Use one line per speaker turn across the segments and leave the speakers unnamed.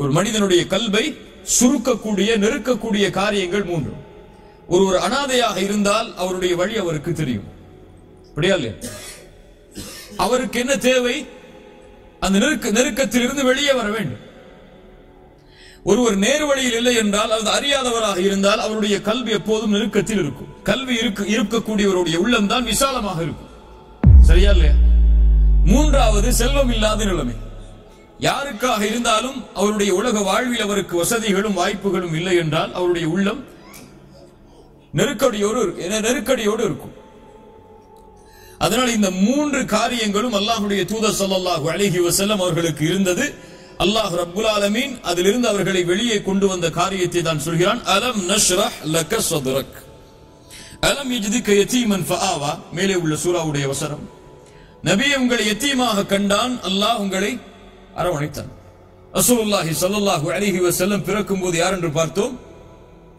ஒரு மனிதனுடைய கல்வை சுருக்கக்கூடிய நெருக்கக்கூடிய காரியங்கள் மூன்று. ஒரு அனாதையாக இருந்தால் அவருடைய வழி அவருக்கு தெரியும். அப்படியா இல்லையா? அவருக்கு என்ன தேவை? அந்த நெருக்கத்திலிருந்து வெளியே வர வேண்டும். ஒருவர் நேர் வழியில் இல்லை என்றால், அல்லது அறியாதவராக இருந்தால், அவருடைய கல்வி எப்போதும் நெருக்கத்தில் இருக்கும். கல்வி இருக்கக்கூடியவருடைய உள்ளம் தான் விசாலமாக இருக்கும். சரியா இல்லையா? மூன்றாவது, செல்வம் இல்லாத நிலைமை. யாருக்காக இருந்தாலும் அவருடைய உலக வாழ்வில் அவருக்கு வசதிகளும் வாய்ப்புகளும் இல்லை என்றால் அவருடைய உள்ளம் நெருக்கடியோடு இருக்கும். அதனால் இந்த மூன்று காரியங்களும் அல்லாஹ்வுடைய தூதர் ஸல்லல்லாஹு அலைஹி வஸல்லம் அவர்களுக்கு இருந்தது. அல்லாஹ் ரப்புல் ஆலமீன் அதிலிருந்து அவர்களை வெளியே கொண்டு வந்த காரியத்தை தான் சொல்கிறான். அலம் நஷ்ரஹ் லக ஸத்ரக் அலம் யஜ்திக யதீமன் ஃபஆவா. மேலே உள்ள சூராவுடைய வசனம். நபியே, உங்களை யதீமாக கண்டான், அல்லாஹ் உங்களை அரவணைத்தான். ரசூலுல்லாஹி ஸல்லல்லாஹு அலைஹி வஸல்லம் பிறக்கும்போது யார் என்று பார்த்தோம்?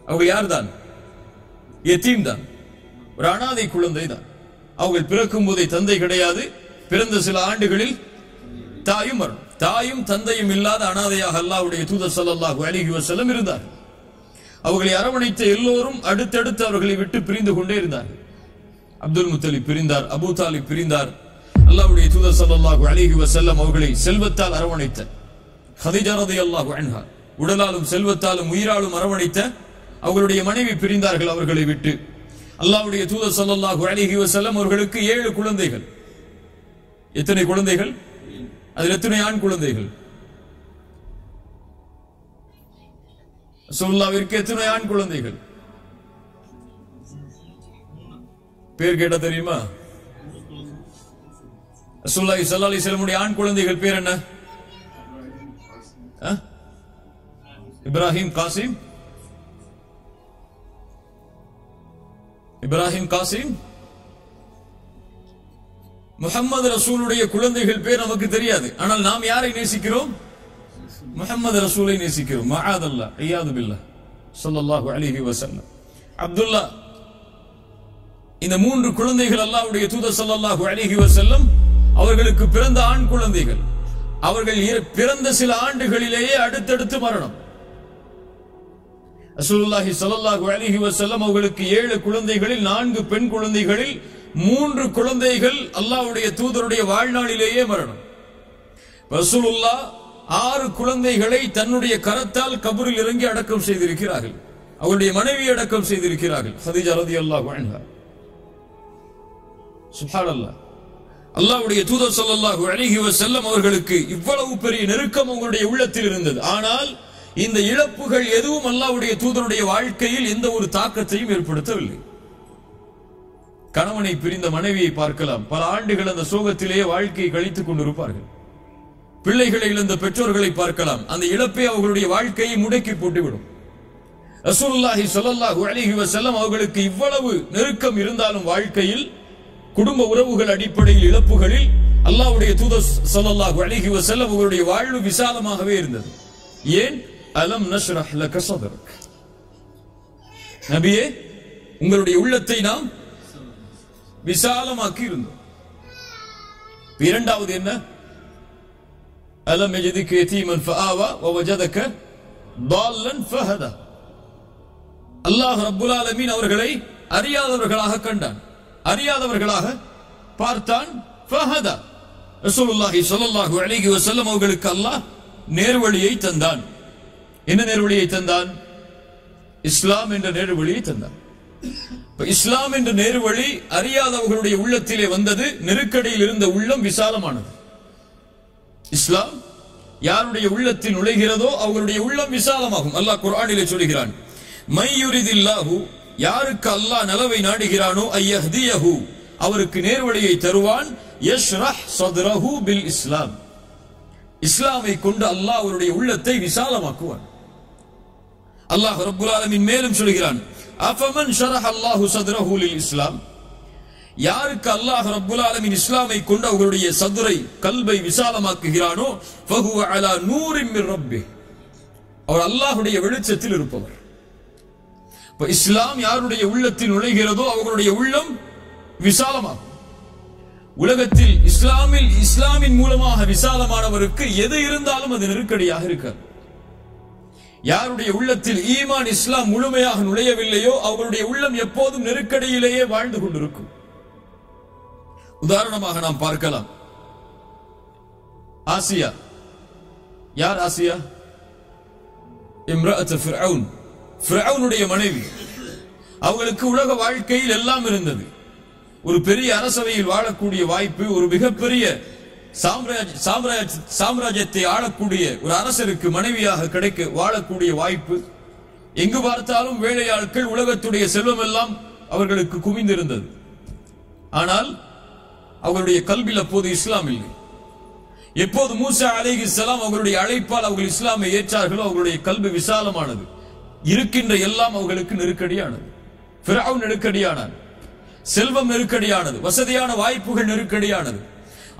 அவங்க யார்தான்? யதீம் தான், ஒரு அனாதை குழந்தை தான். அவர்கள் பிறக்கும் போதே தந்தை கிடையாது. பிறந்த சில ஆண்டுகளில் தாயும் மரணம். தாயும் தந்தையும் இல்லாத அனாதையாக அல்லாஹ்வுடைய தூதர் ஸல்லல்லாஹு அலைஹி வஸல்லம் இருந்தார். அவர்களை அரவணைத்த எல்லோரும் அடுத்தடுத்து அவர்களை விட்டு பிரிந்து கொண்டே இருந்தார்கள். அப்துல் முத்தலிப் பிரிந்தார், அபூ தாலிப் பிரிந்தார். அல்லாஹ்வுடைய தூதர் ஸல்லல்லாஹு அலைஹி வஸல்லம் அவர்களை செல்வத்தால் அரவணைத்த ஹதீஜா ரலியல்லாஹு அன்ஹா, உடலாலும் செல்வத்தாலும் உயிராலும் அரவணைத்த அவர்களுடைய மனைவி பிரிந்தார்கள் அவர்களை விட்டு. அல்லாஹ்வுடைய தூதர் ஸல்லல்லாஹு அலைஹி வஸல்லம் அவர்களுக்கு 7 குழந்தைகள். எத்தனை குழந்தைகள்? அதில் எத்தனை ஆண் குழந்தைகள்? ரசூலுல்லாஹ்விற்கு எத்தனை ஆண் குழந்தைகள்? பேர் கேட்டா தெரியுமா? ரசூலுல்லாஹி ஸல்லல்லாஹு அலைஹி வஸல்லம் ஆண் குழந்தைகள் பேர் என்ன? இப்ராஹிம், காசிம், இப்ராஹிம், காசிம். முஹம்மது ரசூலுடைய குழந்தைகள் பேர் நமக்கு தெரியாது. ஆனால் நாம் யாரை நேசிக்கிறோம்? முஹம்மது ரசூலை நேசிக்கிறோம். மஆதல்லாஹ், இய்யாது பில்லாஹ் ஸல்லல்லாஹு அலைஹி வஸல்லம். அப்துல்லா. இந்த 3 குழந்தைகள் அல்லாஹ்வுடைய தூதர் ஸல்லல்லாஹு அலைஹி வஸல்லம் அவர்களுக்கு பிறந்த ஆண் குழந்தைகள். அவர்கள் பிறந்த சில ஆண்டுகளிலேயே அடுத்தடுத்து மரணம். ரசூலுல்லாஹி ஸல்லல்லாஹு அலைஹி வஸல்லம் அவர்களுக்கு 7 குழந்தைகளில் 4 பெண் குழந்தைகளில் 3 குழந்தைகள் அல்லாஹ்வுடைய தூதருடைய வாழ்நாளிலேயே மரணம். ரசூலுல்லாஹ் 6 குழந்தைகளை தன்னுடைய கரத்தால் கபரில் இறங்கி அடக்கம் செய்திருக்கிறார்கள். அவருடைய மனைவி அடக்கம் செய்திருக்கிறார்கள், ஹதீஜா ரலியல்லாஹு அன்ஹா. சுப்ஹானல்லாஹ். அல்லாஹ்வுடைய தூதர் ஸல்லல்லாஹு அலைஹி வஸல்லம் அவர்களுக்கு இவ்வளவு பெரிய நெருக்கம் அவங்களுடைய உள்ளத்தில் இருந்தது. ஆனால் இந்த இழப்புகள் எதுவும் அல்லாஹ்வுடைய தூதருடைய வாழ்க்கையில் எந்த ஒரு தாக்கத்தையும் ஏற்படுத்தவில்லை. கணவனை பிரிந்த மனைவியை பார்க்கலாம், பல ஆண்டுகள் அந்த சோகத்திலேயே வாழ்க்கையை கழித்துக் கொண்டிருப்பார்கள். பிள்ளைகளை இழந்த பெற்றோர்களை பார்க்கலாம், அந்த இழப்பை அவர்களுடைய வாழ்க்கையை முடக்கி போட்டுவிடும். ரசூலுல்லாஹி ஸல்லல்லாஹு அலைஹி வஸல்லம் அவர்களுக்கு இவ்வளவு நெருக்கம் இருந்தாலும் வாழ்க்கையில் குடும்ப உறவுகள் அடிப்படையில் இழப்புகளில் அல்லாஹ்வுடைய தூதர் ஸல்லல்லாஹு அலைஹி வஸல்லம் அவர்களுடைய வாழ்வு விசாலமாகவே இருந்தது. ஏன்? அலம் நஷ்ரஹ் லக ஸத்ரக். நபியே, உங்களுடைய உள்ளத்தை நாம் விசாலமாக்கி இருந்தோம். இரண்டாவது என்ன? அலம் யஜ்திக யதீமன் ஃபஆவா வவஜதக ضالًا ஃபஹதா. அல்லாஹ் ரப்புல் ஆலமீன் அவர்களை அறியாதவர்களாக கண்டான், அறியாதவர்களாக பார்த்தான். ஃபஹதா. ரசூலுல்லாஹி ஸல்லல்லாஹு அலைஹி வஸல்லம் அவர்களுக்கு அல்லாஹ் நேர்வழியை தந்தான். என்ன நேர்வழியை தந்தான்? இஸ்லாம் என்ற நேர்வழியை தந்தான். இஸ்லாம் என்ற நேர்வழி அறியாதவர்களுடைய உள்ளத்திலே வந்தது. நெருக்கடியில் இருந்த உள்ளம் விசாலமானது. இஸ்லாம் யாருடைய உள்ளத்தில் நுழைகிறதோ அவர்களுடைய உள்ளம் விசாலமாகும். அல்லாஹ் குர்ஆனிலே சொல்கிறான், மை யுரிதில்லாஹு, யாருக்கு அல்லாஹ் நலவை நாடுகிறானோ, ஐயஹ்தியஹு, அவருக்கு நேர்வழியை தருவான். யஷ்ரஹ் ஸத்ரஹு பில் இஸ்லாம், இஸ்லாமை கொண்டு அல்லாஹ் அவருடைய உள்ளத்தை விசாலமாக்குவான். அல்லாஹ் ரப்புல் ஆலமீன் மேலும் சொல்கிறான், அஃபமன் ஷரஹ அல்லாஹு ஸத்ரஹு லில் இஸ்லாம், யாருக்கு அல்லாஹ் ரப்புல் ஆலமீன் இஸ்லாமை கொண்டு அவருடைய சதுரை கல்வை விசாலமாக்குகிறானோ, ஃபஹுவ அலா நூரின் மிர் ரப்பிஹ், அவர் அல்லாஹ்வுடைய வெளிச்சத்தில் இருப்பவர். இப்ப இஸ்லாம் யாருடைய உள்ளத்தில் நுழைகிறதோ அவர்களுடைய உள்ளம் விசாலமாகும். உலகத்தில் இஸ்லாமின் மூலமாக விசாலமானவருக்கு எது இருந்தாலும் அது நெருக்கடியாக இருக்காது. யாருடைய உள்ளத்தில் ஈமான் இஸ்லாம் முழுமையாக நுழையவில்லையோ அவருடைய உள்ளம் எப்போதும் நெருக்கடியிலேயே வாழ்ந்து கொண்டிருக்கும். உதாரணமாக நாம் பார்க்கலாம், ஆசியா. யார் ஆசியா? இம்ரஅத் ஃபிர்அவுன், ஃபிர்அவுனுடைய மனைவி. அவங்களுக்கு உலக வாழ்க்கையில் எல்லாம் இருந்தது. ஒரு பெரிய அரசவையில் வாழக்கூடிய வாய்ப்பு, ஒரு மிகப்பெரிய சாம்ராஜ்யத்தை ஆளக்கூடிய ஒரு அரசருக்கு மனைவியாக கிடைக்க வாழக்கூடிய வாய்ப்பு. எங்கு பார்த்தாலும் வேலையாட்கள், உலகத்துடைய செல்வம் எல்லாம் அவர்களுக்கு குவிந்திருந்தது. ஆனால் அவர்களுடைய கல்வியில் அப்போது இஸ்லாம் இல்லை. எப்போது மூசா அலைஹிஸ்ஸலாம் அவர்களுடைய அழைப்பால் அவர்கள் இஸ்லாமை ஏற்றார்களோ அவர்களுடைய கல்வி விசாலமானது. இருக்கின்ற எல்லாம் அவர்களுக்கு நெருக்கடியானது. ஃபிர்அவுன் நெருக்கடியானார், செல்வம் நெருக்கடியானது, வசதியான வாய்ப்புகள் நெருக்கடியானது.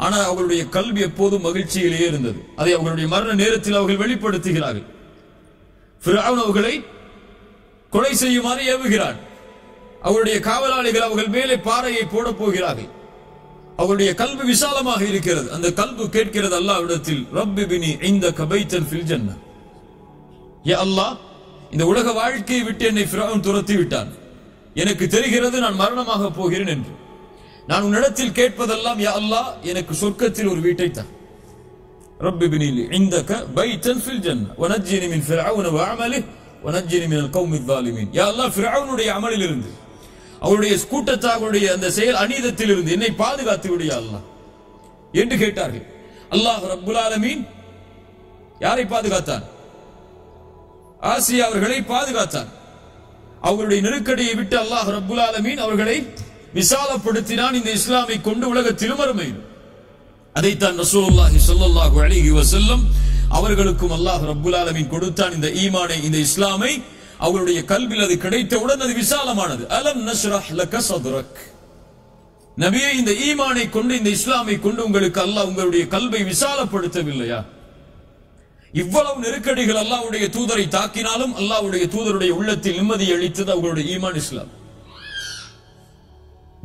ஆனால் அவர்களுடைய கல்வி எப்போதும் மகிழ்ச்சியிலேயே இருந்தது. அதை அவர்களுடைய மரண நேரத்தில் அவர்கள் வெளிப்படுத்துகிறார்கள். ஃபிர்அவுன் அவர்களை கொலை செய்யுமாறு ஏவுகிறார். அவருடைய காவலாளிகள் அவர்கள் மேலே பாறையை போட போகிறார்கள். அவருடைய கல்வி விசாலமாக இருக்கிறது. அந்த கல்வி கேட்கிறது அல்லாஹ்விடத்தில், ரப்பி பினி இந்தக பைத்தன் ஃபில் ஜன்னah. யா அல்லாஹ், இந்த உலக வாழ்க்கையை விட்டு என்னை ஃபிர்அவுன் துரத்தி விட்டான். எனக்கு தெரிகிறது நான் மரணமாக போகிறேன் என்று. நான் உன்னிடத்தில் கேட்பதெல்லாம், யா அல்லாஹ், எனக்கு சொர்க்கத்தில் ஒரு வீட்டை தா. ரப்பி பினி இந்தக பைத்தன் ஃபில் ஜன்னah வனஜ்ஜினி மின் ஃபிர்அவுன வஅமலிஹி வனஜ்ஜினி மினல் கௌமில் ஸாலிமீன். யா அல்லாஹ், ஃபிர்அவுனுடைய அமலில் இருந்து, அவருடைய கூட்டத்தார்களுடைய அந்த செயல் அநீதத்தில் இருந்து என்னை பாதுகாத்து விடு யா அல்லாஹ் என்று கேட்டார்கள். அல்லாஹ் ரப்புல் ஆலமீன் யாரை பாதுகாத்தான்? ஆசியா அவர்களை பாதுகாத்தான். அவர்களுடைய நெருக்கடியை விட்டு அல்லாஹ் ரப்புல் ஆலமீன் அவர்களை விசாலப்படுத்தினான். இந்த இஸ்லாமை கொண்டு உலகத்திலும் அருமையும். அதைத்தான் ரசூலுல்லாஹி ஸல்லல்லாஹு அலைஹி வஸல்லம் அவர்களுக்கும் அல்லாஹ் ரப்புல் ஆலமீன் கொடுத்தான். இந்த ஈமானை, இந்த இஸ்லாமை அவருடைய கல்வியில் அது கிடைத்தவுடன் அது விசாலமானது. அலம் நஷ்ரஹ் லக ஸத்ரக். நபியே, இந்த ஈமானை கொண்டு, இந்த இஸ்லாமை கொண்டு உங்களுக்கு அல்லாஹ் உங்களுடைய கல்வை விசாலப்படுத்தவில்லையா? இவ்வளவு நெருக்கடிகள் அல்லாஹ்வுடைய தூதரை தாக்கினாலும் அல்லாஹ்வுடைய தூதருடைய உள்ளத்தில் நிம்மதி அளித்தது அவர்களுடைய ஈமான், இஸ்லாம்.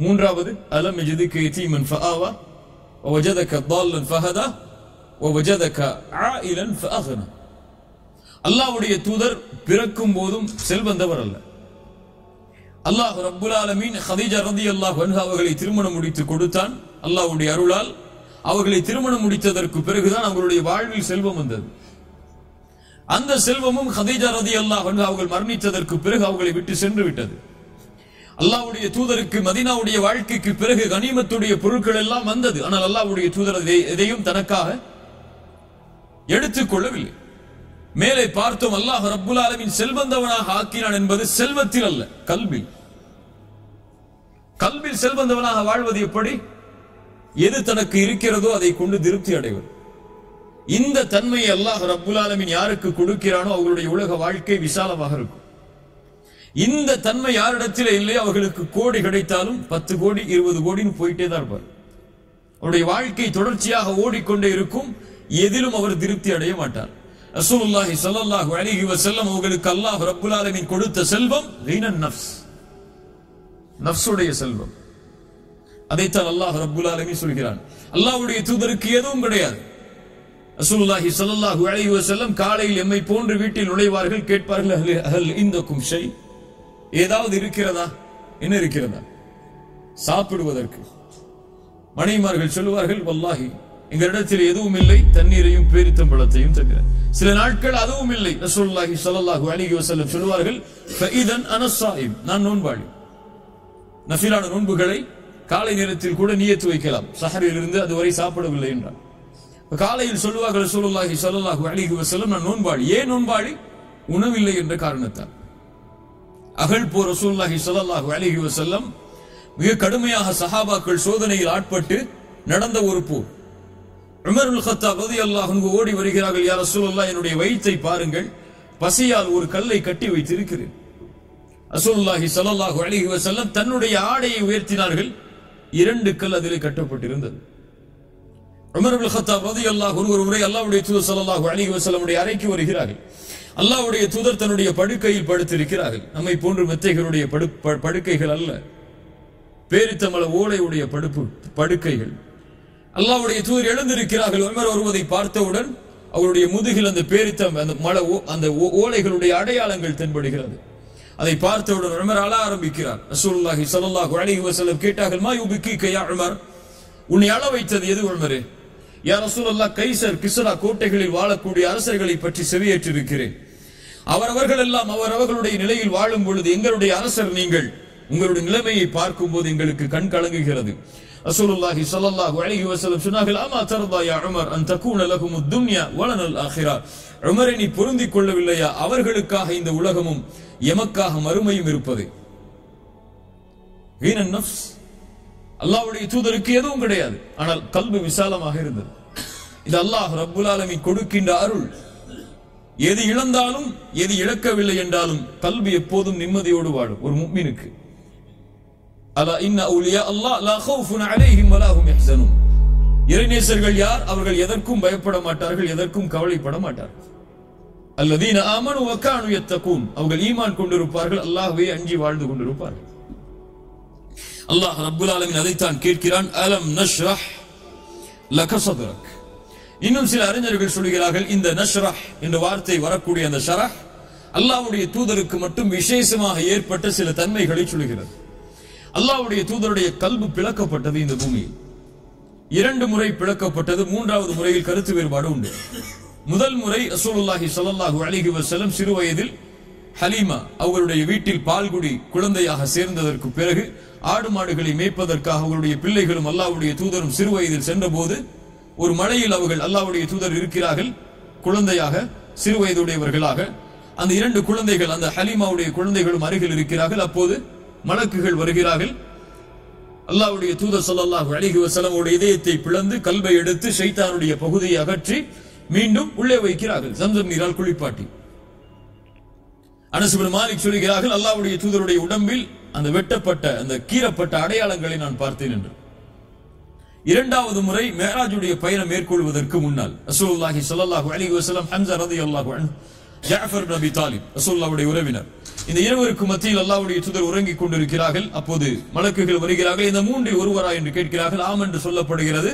மூன்றாவது, அலம் யஜிதுக யதீமன் ஃபஆவா வவஜதக ضالًا ஃபஹதா வவஜதக ஆயிலன் ஃபஅக்னா. அல்லாஹ்வுடைய தூதர் பிறக்கும் போதும் செல்வந்தவர் அல்ல. அல்லாஹ் ரப்புல் ஆலமீன் ஹதீஜா ரலியல்லாஹு அன்ஹா அவர்களை திருமணம் முடித்து கொடுத்தான். அல்லாஹ்வுடைய அருளால் அவர்களை திருமணம் முடித்ததற்கு பிறகுதான் அவர்களுடைய வாழ்வில் செல்வம் வந்தது. அந்த செல்வமும் ஹதீஜா ரலியல்லாஹு அன்ஹா அவர்கள் மரணித்ததற்கு பிறகு அவர்களை விட்டு சென்று விட்டது. அல்லாஹ்வுடைய தூதருக்கு மதீனாவுடைய வாழ்க்கைக்கு பிறகு கனிமத்துடைய பொருட்கள் எல்லாம் வந்தது. ஆனால் அல்லாஹ்வுடைய தூதர் எதையும் தனக்காக எடுத்துக் கொள்ளவில்லை. மேலே பார்த்தோம், அல்லாஹ் ரப்புல் ஆலமீன் செல்வந்தவனாக ஆக்கினான் என்பது செல்வத்தில் அல்ல, கல்வில். கல்வில் செல்வந்தவனாக வாழ்வது எப்படி? எது தனக்கு இருக்கிறதோ அதை கொண்டு திருப்தி அடைவது. இந்த தன்மையை அல்லாஹ் ரப்புல் ஆலமீன் யாருக்கு கொடுக்கிறானோ அவர்களுடைய உலக வாழ்க்கை விசாலமாக இருக்கும். இந்த தன்மை யாரிடத்தில் இல்லையோ அவர்களுக்கு கோடி கிடைத்தாலும் 10 கோடி 20 கோடின்னு போயிட்டே தான் இருப்பார். அவருடைய வாழ்க்கை தொடர்ச்சியாக ஓடிக்கொண்டே இருக்கும். எதிலும் அவர் திருப்தி அடைய மாட்டார். ரசூலுல்லாஹி ஸல்லல்லாஹு அலைஹி வஸல்லம் அவர்களுக்கு அல்லாஹ் ரப்புல் ஆலமீன் கொடுத்த செல்வம் கீனன் நஃப்ஸ், நஃப்ஸுடைய செல்வம். அதைத்தான் அல்லாஹ் ரப்புல் ஆலமீன் சொல்கிறான். அல்லாஹ்வுடைய தூதருக்கு எதுவும் கிடையாது. ரசூலுல்லாஹி ஸல்லல்லாஹு அலைஹி வஸல்லம் காலையில் எம்மை போன்று வீட்டில் நுழைவார்கள். கேட்பார்கள், ஹல் இந்தக்கும் ஷை, ஏதாவது இருக்கிறதா? என்ன இருக்கிறதா சாப்பிடுவதற்கு? மனைவிமார்கள் சொல்லுவார்கள், வல்லாஹி எங்களிடத்தில் எதுவும் இல்லை, தண்ணீரையும் பேரித்தம்பழத்தையும் தவிர. சில நாட்கள் அதுவும் இல்லை. ரசூலுல்லாஹி ஸல்லல்லாஹு அலைஹி வஸல்லம் சொல்வார்கள், ஃபஇதன் அன ஸாயிம், நான் நோன்பாளி. நஃபிலான நோன்புகளை காலை நேரத்தில் கூட நியத்து வைக்கலாம். சஹரில் இருந்து அதுவரை சாப்பிடவில்லை என்றார். காலையில் சொல்லுவார்கள் ரசூலுல்லாஹி ஸல்லல்லாஹு அலைஹி வஸல்லம், நான் நோன்பாளி. ஏன் நோன்பாளி? உணவில்லை என்ற காரணத்தால். அகல் போர் ரசூலுல்லாஹி ஸல்லல்லாஹு அலைஹி வஸல்லம் மிக கடுமையாக சஹாபாக்கள் சோதனையில் ஆட்பட்டு நடந்த ஒரு போர். உமர் இப்னு கத்தாப் ரலியல்லாஹு அன்ஹு ஓடி வருகிறார்கள். யா ரசூலல்லாஹ், என்னுடைய வயிற்றை பாருங்கள், பசியால் ஒரு கல்லை கட்டி வைத்திருக்கிறேன். ரசூலுல்லாஹி ஸல்லல்லாஹு அலைஹி வஸல்லம் தன்னுடைய ஆடையை உயர்த்தினார்கள். 2 கல் அதிலே கட்டப்பட்டிருந்தது. உமர் இப்னு கத்தாப் ரலியல்லாஹு அன்ஹு ஒரு முறை அல்லாஹ்வுடைய தூதர் ஸல்லல்லாஹு அலைஹி வஸல்லமுடைய அறைக்கு வருகிறார்கள். அல்லாஹ்வுடைய தூதர் தன்னுடைய படுக்கையில் படுத்திருக்கிறார்கள். நம்மை போன்று மெத்தைகளுடைய படுக்கைகள் அல்ல. பேரித்தமல ஓலையுடைய படுக்கைகள். அல்லாஹ்வுடைய தூதர் எழுந்திருக்கிறார்கள். உமர் வருவதை பார்த்தவுடன் அவருடைய முதுகில் அந்த அந்த ஓலைகளுடைய அடையாளங்கள் தென்படுகிறது. அதை பார்த்தவுடன் உமர் அழ ஆரம்பிக்கிறார். ரசூலுல்லாஹி ஸல்லல்லாஹு அலைஹி வஸல்லம் கேட்டார்கள், மா யுபிகிக யா உமர், உன்னை அழ வைத்தது எது உமரே? யா ரசூலல்லாஹ், கைசர் கிஸ்ரா கோட்டைகளில் வாழக்கூடிய அரசர்களை பற்றி செவியேற்றிருக்கிறேன். அவரவர்கள் எல்லாம் அவரவர்களுடைய நிலையில் வாழும் பொழுது எங்களுடைய அரசர் நீங்கள், உங்களுடைய நிலைமையை பார்க்கும் போது எங்களுக்கு கண் கலங்குகிறது. ரசூலுல்லாஹி ஸல்லல்லாஹு அலைஹி வஸல்லம் சொன்னார்கள், அமா தர்தா யா உமர் அன் தகூன லஹுமுத் துன்யா வலனல் ஆখিরা. உமரே, நீ பொருந்திக் கொள்ளவில்லையா அவர்களுக்காக இந்த உலகமும் எமக்காக மறுமையும் இருப்பது? ஹீனன் நஃப்ஸ். அல்லாஹ்வுடைய தூதருக்கு எதுவும் கிடையாது, ஆனால் கல்பு விசாலமாக இருந்தது. இது அல்லாஹ் ரப்புல் ஆலமீன் கொடுக்கின்ற அருள். எது இழந்தாலும் எது இழக்கவில்லை என்றாலும் கல்வி எப்போதும் நிம்மதியோடு வாழும் ஒரு முஃமினுக்கு. அலா இன்ன அவுலியா அல்லாஹ் லா கௌஃபுன் அலைஹிம் வலா ஹும் யஹ்ஸனூன். இறைநேசர்கள் யார்? அவர்கள் எதற்கும் பயப்பட மாட்டார்கள், எதற்கும் கவலைப்பட மாட்டார்கள். அல்லதீன ஆமனு வ கானூ யத்தகூன். அவர்கள் ஈமான் கொண்டிருப்பார்கள், அல்லாஹ்வை அஞ்சி வாழ்ந்து கொண்டிருப்பார்கள். அல்லாஹ் ரப்புல் ஆலமீன் அதைத்தான் கேட்கிறான், அலம் நஷ்ரஹ் லக ஸத்ரக். இன்னும் சில அறிஞர்கள் சொல்கிறார்கள், இந்த நஷ்ரஹ் என்ற வார்த்தை வரக்கூடிய அந்த ஷரஹ் அல்லாஹ்வுடைய தூதருக்கு மட்டும் விசேஷமாக ஏற்பட்ட சில தன்மைகளை சொல்கிறது. அல்லாஹ்வுடைய தூதருடைய கல்பு பிளக்கப்பட்டது இந்த பூமியில். 2 முறை பிளக்கப்பட்டது. 3வது முறையில் கருத்து வேறுபாடு உண்டு. முதல் முறை ரசூலுல்லாஹி ஸல்லல்லாஹு அலைஹி வஸல்லம் சிறு வயதில் ஹலீமா அவர்களுடைய வீட்டில் பால்குடி குழந்தையாக சேர்ந்ததற்கு பிறகு ஆடு மாடுகளை மேய்ப்பதற்காக அவர்களுடைய பிள்ளைகளும் அல்லாஹ்வுடைய தூதரும் சிறு வயதில் சென்றபோது ஒரு மலையில் அவர்கள் அல்லாஹ்வுடைய தூதர் இருக்கிறார்கள், குழந்தையாக சிறு வயதுடையவர்களாக. அந்த 2 குழந்தைகள், அந்த ஹலீமாவுடைய குழந்தைகளும் அருகில் இருக்கிறார்கள். அப்போது மலக்குகள் வருகிறார்கள். அல்லாஹ்வுடைய தூதர் ஸல்லல்லாஹு அலைஹி வஸல்லம் உடைய இதயத்தை பிளந்து கல்பை எடுத்து ஷைத்தானுடைய பகுதியை அகற்றி மீண்டும் உள்ளே வைக்கிறார்கள், ஜம்சம் நீரால் குளிப்பாட்டி. அனஸ் இப்னு மாலிக் சொல்கிறார்கள், அல்லாஹ்வுடைய தூதருடைய உடம்பில் அந்த வெட்டப்பட்ட அந்த கீறப்பட்ட அடையாளங்களை நான் பார்த்தேன் என்று. 2வது முறை மிஅராஜுடைய பயணம் மேற்கொள்வதற்கு முன்னால் ரசூலுல்லாஹி ஸல்லல்லாஹு அலைஹி வஸல்லம் ஹம்ஸா রাদিয়াল্লাহு அன்ஹு, ஜஅஃபர் இப்னு அபி தாலிப் ரசூலுல்லாஹ்வுடைய உறவினர், இந்த இருவருக்கும் மத்தியில் அல்லாஹ்வுடைய தூதர் உறங்கிக் கொண்டிருக்கிறார்கள். அப்போது மலக்குகள் வருகிறார்கள். இந்த 3 ஒருவரா என்று கேட்கிறார்கள். ஆம் என்று சொல்லப்படுகிறது.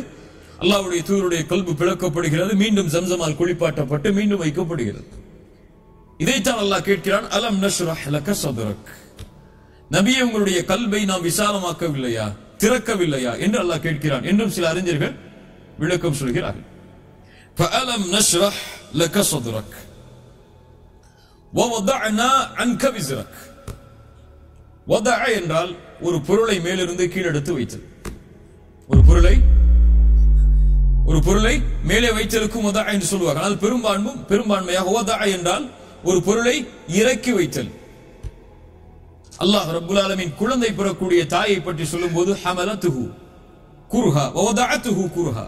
அல்லாஹ்வுடைய தூதருடைய கல்பு பிளக்கப்படுகிறது. மீண்டும் ஜம்சமால் குளிப்பாட்டப்பட்டு மீண்டும் வைக்கப்படுகிறது. இதைத்தான் அல்லாஹ் கேட்கிறான், அலம் நஷ்ரஹ் லக ஸத்ரக். நபியே, உங்களுடைய கல்பை நாம் விசாலமாக்கவில்லையா, திறக்கவில்லையா என்று அல்லாஹ் கேட்கிறான் என்றும் சில அறிஞர்கள் விளக்கம் சொல்கிறார்கள். ஃபஅலம் நஷ்ரஹ் லக ஸத்ரக் வவதஅனா அன்க விஸ்ரக். வதஅ என்றால் ஒரு பொருளை மேலிருந்து கீழெடுத்து வைத்தல். ஒரு பொருளை மேலே வைத்தலுக்கும் வதஅ என்று சொல்வார்கள். ஆனால் பெரும்பான்மையாக வதஅ என்றால் ஒரு பொருளை இறக்கி வைத்தல். அல்லாஹ் ரப்புல் ஆலமீன் குழந்தை பெறக்கூடிய தாயை பற்றி சொல்லும்போது ஹமலத்துஹு குர்ஹா வவதஅத்துஹு குர்ஹா.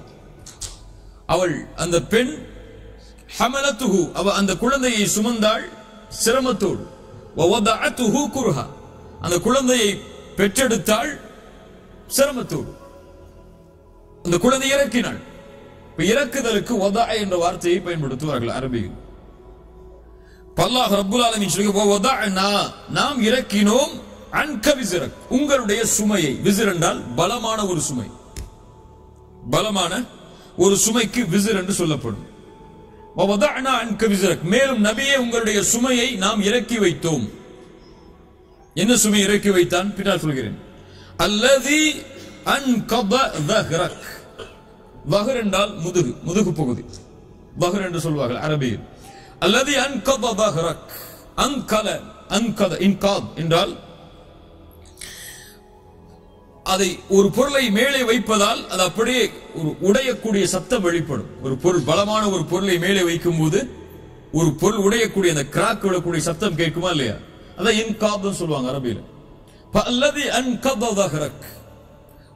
அவள், அந்த பெண், ஹமலத்துஹு, அவ அந்த குழந்தையை சுமந்தாள் சிரமத்தோடு. வவதஅத்துஹு குர்ஹா, அந்த குழந்தையை பெற்றெடுத்தாள் சிரமத்தோடு. அந்த குழந்தையை இறக்கினாள். இறக்குதலுக்கு வதஅ என்ற வார்த்தையை பயன்படுத்துவார்கள் அரபியில். அல்லாஹ் ரப்புல் ஆலமீன் சொல்கிறார், நாம் இறக்கினோம் அன்க விஸ்ரக், உங்களுடைய சுமையை. விஸ்ர் என்றால் பலமான ஒரு சுமை. பலமான ஒரு சுமைக்கு விஸ்ர் என்று சொல்லப்படும். வவதஅனா அன்க விஸ்ரக், மேலும் நபியே, உங்களுடைய சுமையை நாம் இறக்கி வைத்தோம். என்ன சுமை இறக்கி வைத்தான் பின்னால் சொல்கிறேன். அல்லதி அன்கத ظهرك. வஹர் என்றால் முதுகு பகுதி. வஹர் என்று சொல்வார்கள் அரபியில். அல்லதி அன்கத ظهرك. அன்கத இன்காத் என்றால் அதை ஒரு பொருளை மேலே வைப்பதால் அது அப்படியே ஒரு உடையக்கூடிய சத்தம் வெளிப்படும். ஒரு பொருள், பலமான ஒரு பொருளை மேலே வைக்கும் போது ஒரு பொருள் உடையக்கூடிய அந்த கிராக் விடக்கூடிய சத்தம் கேட்குமா இல்லையா? அதான் இன்காத் சொல்லுவாங்க அரபியில். அல்லதி அன்கத ظهرك,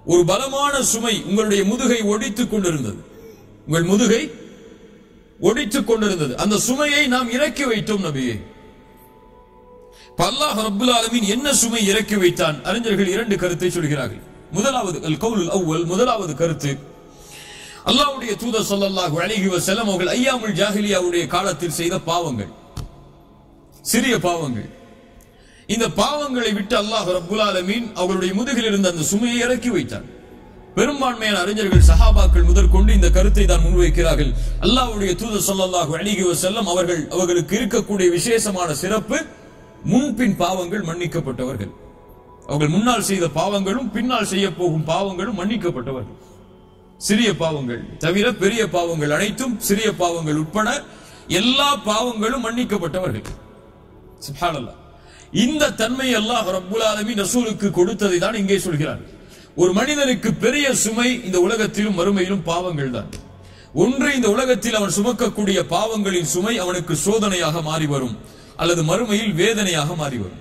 ஒரு பலமான சுமை உங்களுடைய முதுகை ஒடித்துக் கொண்டிருந்தது. உங்கள் முதுகை ஒடித்துக் கொண்டிருந்தது. அந்த சுமையை நாம் இறக்கி வைத்தோம் நபியே. அல்லாஹ் ரப்புல் ஆலமீன் என்ன சுமை இறக்கி வைத்தான்? அறிஞர்கள் 2 கருத்தை சொல்கிறார்கள். முதலாவது அல் கவுல் அவ்வல், முதலாவது கருத்து, அல்லாஹ்வுடைய தூதர் ஸல்லல்லாஹு அலைஹி வஸல்லம் அவர்கள் ஐயாமுல் ஜாஹிலியாவுடைய காலத்தில் செய்த பாவங்கள், சிறிய பாவங்கள். இந்த பாவங்களை விட்டு அல்லாஹ் ரப்புல் ஆலமீன் அவர்களுடைய முதுகில் இருந்த அந்த சுமையை இறக்கி வைத்தார். பெரும்பான்மையான அறிஞர்கள் சஹாபாக்கள் முதற்கொண்டு இந்த கருத்தை தான் முன்வைக்கிறார்கள். அல்லாஹ்வுடைய தூதர் ஸல்லல்லாஹு அலைஹி வஸல்லம் அவர்களுக்கு இருக்கக்கூடிய விசேஷமான சிறப்பு முன்பின் பாவங்கள் மன்னிக்கப்பட்டவர்கள். அவர்கள் முன்னால் செய்த பாவங்களும் பின்னால் செய்ய போகும் பாவங்களும் மன்னிக்கப்பட்டவர்கள். சிறிய பாவங்கள் தவிர பெரிய பாவங்கள் அனைத்தும், சிறிய பாவங்கள் உட்பட எல்லா பாவங்களும் மன்னிக்கப்பட்டவர்கள். சுப்ஹானல்லாஹ். இந்த தன்மை அல்லாஹ் ரப்புல் ஆலமீன் ரசூலுக்கு கொடுத்ததை தான் இங்கே சொல்கிறார். ஒரு மனிதனுக்கு பெரிய சுமை இந்த உலகத்திலும் மறுமையிலும் பாவங்கள் தான். ஒன்று, இந்த உலகத்தில் அவன் சுமக்கக்கூடிய பாவங்களின் சுமை அவனுக்கு சோதனையாக மாறி வரும், அல்லது மறுமையில் வேதனையாக மாறி வரும்.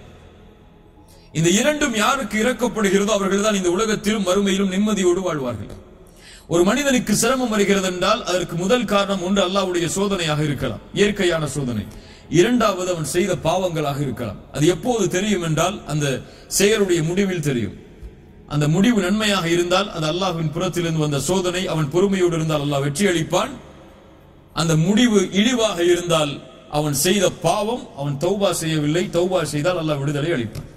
இந்த இரண்டும் யாருக்கு இறக்கப்படுகிறதோ அவர்கள் தான் இந்த உலகத்திலும் மறுமையிலும் நிம்மதியோடு வாழ்வார்கள். ஒரு மனிதனுக்கு சிரமம் வருகிறது என்றால் அதற்கு முதல் காரணம் ஒன்று அல்லாஹ்வுடைய சோதனையாக இருக்கலாம், இயற்கையான சோதனை. இரண்டாவது அவன் செய்த பாவங்களாக இருக்கலாம். அது எப்போது தெரியும் என்றால் அந்த செயலுடைய முடிவில் தெரியும். அந்த முடிவு நன்மையாக இருந்தால் அது அல்லாஹ்வின் புறத்திலிருந்து வந்த சோதனை, அவன் பொறுமையோடு இருந்தால் அல்லாஹ் வெற்றி அளிப்பான். அந்த முடிவு இழிவாக இருந்தால் அவன் செய்த பாவம், அவன் தௌபா செய்யவில்லை, தௌபா செய்தால் அல்லாஹ் விடுதலை அளிப்பான்.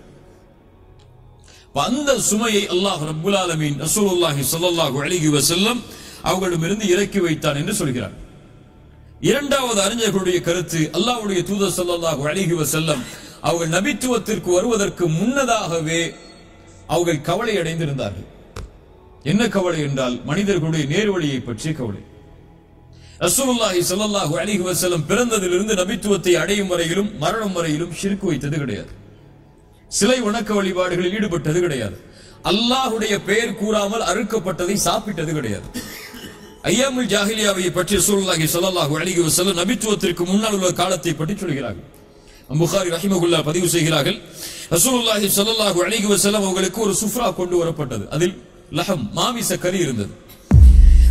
அந்த சுமையை அல்லாஹ் ரப்புல் ஆலமீன் ரசூலுல்லாஹி ஸல்லல்லாஹு அலைஹி வஸல்லம் அவர்களிடமிருந்து இறக்கி வைத்தான் என்று சொல்கிறார். இரண்டாவது அறிஞர்களுடைய கருத்து, அல்லாஹ்வுடைய தூதர் ஸல்லல்லாஹு அலைஹி வஸல்லம் அவர்கள் நபித்துவத்திற்கு வருவதற்கு முன்னதாகவே அவர்கள் கவலை அடைந்திருந்தார்கள். என்ன கவலை என்றால் மனிதர்களுடைய நேர்வழியை பற்றிய கவலை. ரசூலுல்லாஹி ஸல்லல்லாஹு அலைஹி வஸல்லம் பிறந்ததிலிருந்து நபித்துவத்தை அடையும் வரையிலும் மரணம் வரையிலும் ஷிர்க் வைத்தது கிடையாது, சிலை வணக்க வழிபாடுகளில் ஈடுபட்டது கிடையாது, அல்லாஹ்வுடைய பெயர் கூறாமல் அறுக்கப்பட்டதை சாப்பிட்டது கிடையாது. ஐயாமுல் ஜாஹிலியாவை பற்றி ரசூலுல்லாஹி ஸல்லல்லாஹு அலைஹி வஸல்லம் நபித்துவத்திற்கு முன்னால் உள்ள காலத்தை பற்றி சொல்கிறார்கள். புகாரி ரஹிமஹுல்லாஹ் பதிவு செய்கிறார்கள், ரசூலுல்லாஹி ஸல்லல்லாஹு அலைஹி வஸல்லம் அவர்களுக்கு ஒரு சுஃப்ரா கொண்டு வரப்பட்டது. அதில் லஹம், மாமிச கறி இருந்தது.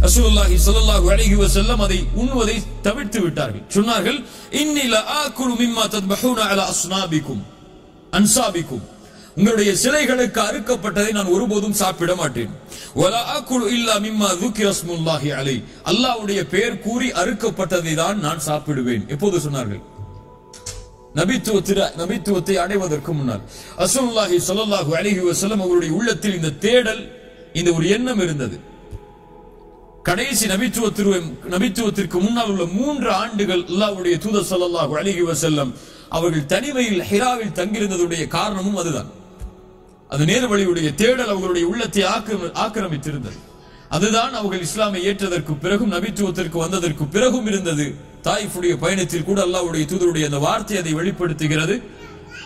ரசூலுல்லாஹி ஸல்லல்லாஹு அலைஹி வஸல்லம் அதை உண்ணுவதை தவிர்த்து விட்டார்கள். சொன்னார்கள், இன்னி லஆகுலு மிம்மா தத்பஹூன அலா அஸ்னாபிக்கும் அன்சாபிக்கும், உங்களுடைய சிலைகளுக்கு அறுக்கப்பட்டதை நான் ஒருபோதும் சாப்பிட மாட்டேன். வலா ஆகுலு இல்லா மிம்மா ذுகிர ஸ்முல்லாஹி அலைஹி, அல்லாஹ்வுடைய பெயர் கூறி அறுக்கப்பட்டதை தான் நான் சாப்பிடுவேன். எப்போது சொன்னார்கள்? நபித்துவத்தை அடைவதற்கு முன்னால். ரசூலுல்லாஹி ஸல்லல்லாஹு அலைஹி வஸல்லம் அவருடைய உள்ளத்தில் இந்த தேடல், இந்த ஒரு எண்ணம் இருந்தது. கடைசி நபித்துவத்திற்கு முன்னால் உள்ள 3 ஆண்டுகள் அல்லாஹ்வுடைய தூதர் ஸல்லல்லாஹு அலைஹி வஸல்லம் அவர்கள் தனிமையில் ஹிராவில் தங்கியிருந்ததுடைய காரணமும் அதுதான். அது நேர்வழியுடைய தேடல் அவர்களுடைய உள்ளத்தை ஆக்கிரமித்திருந்தது. அதுதான் அவர்கள் இஸ்லாமை ஏற்றதற்கு பிறகும் நபித்துவத்திற்கு வந்ததற்கு பிறகும் இருந்தது. தாயிஃபுடைய பயணத்தில் கூட அல்லாஹ்வுடைய தூதருடைய அந்த வார்த்தை அதை வெளிப்படுத்துகிறது.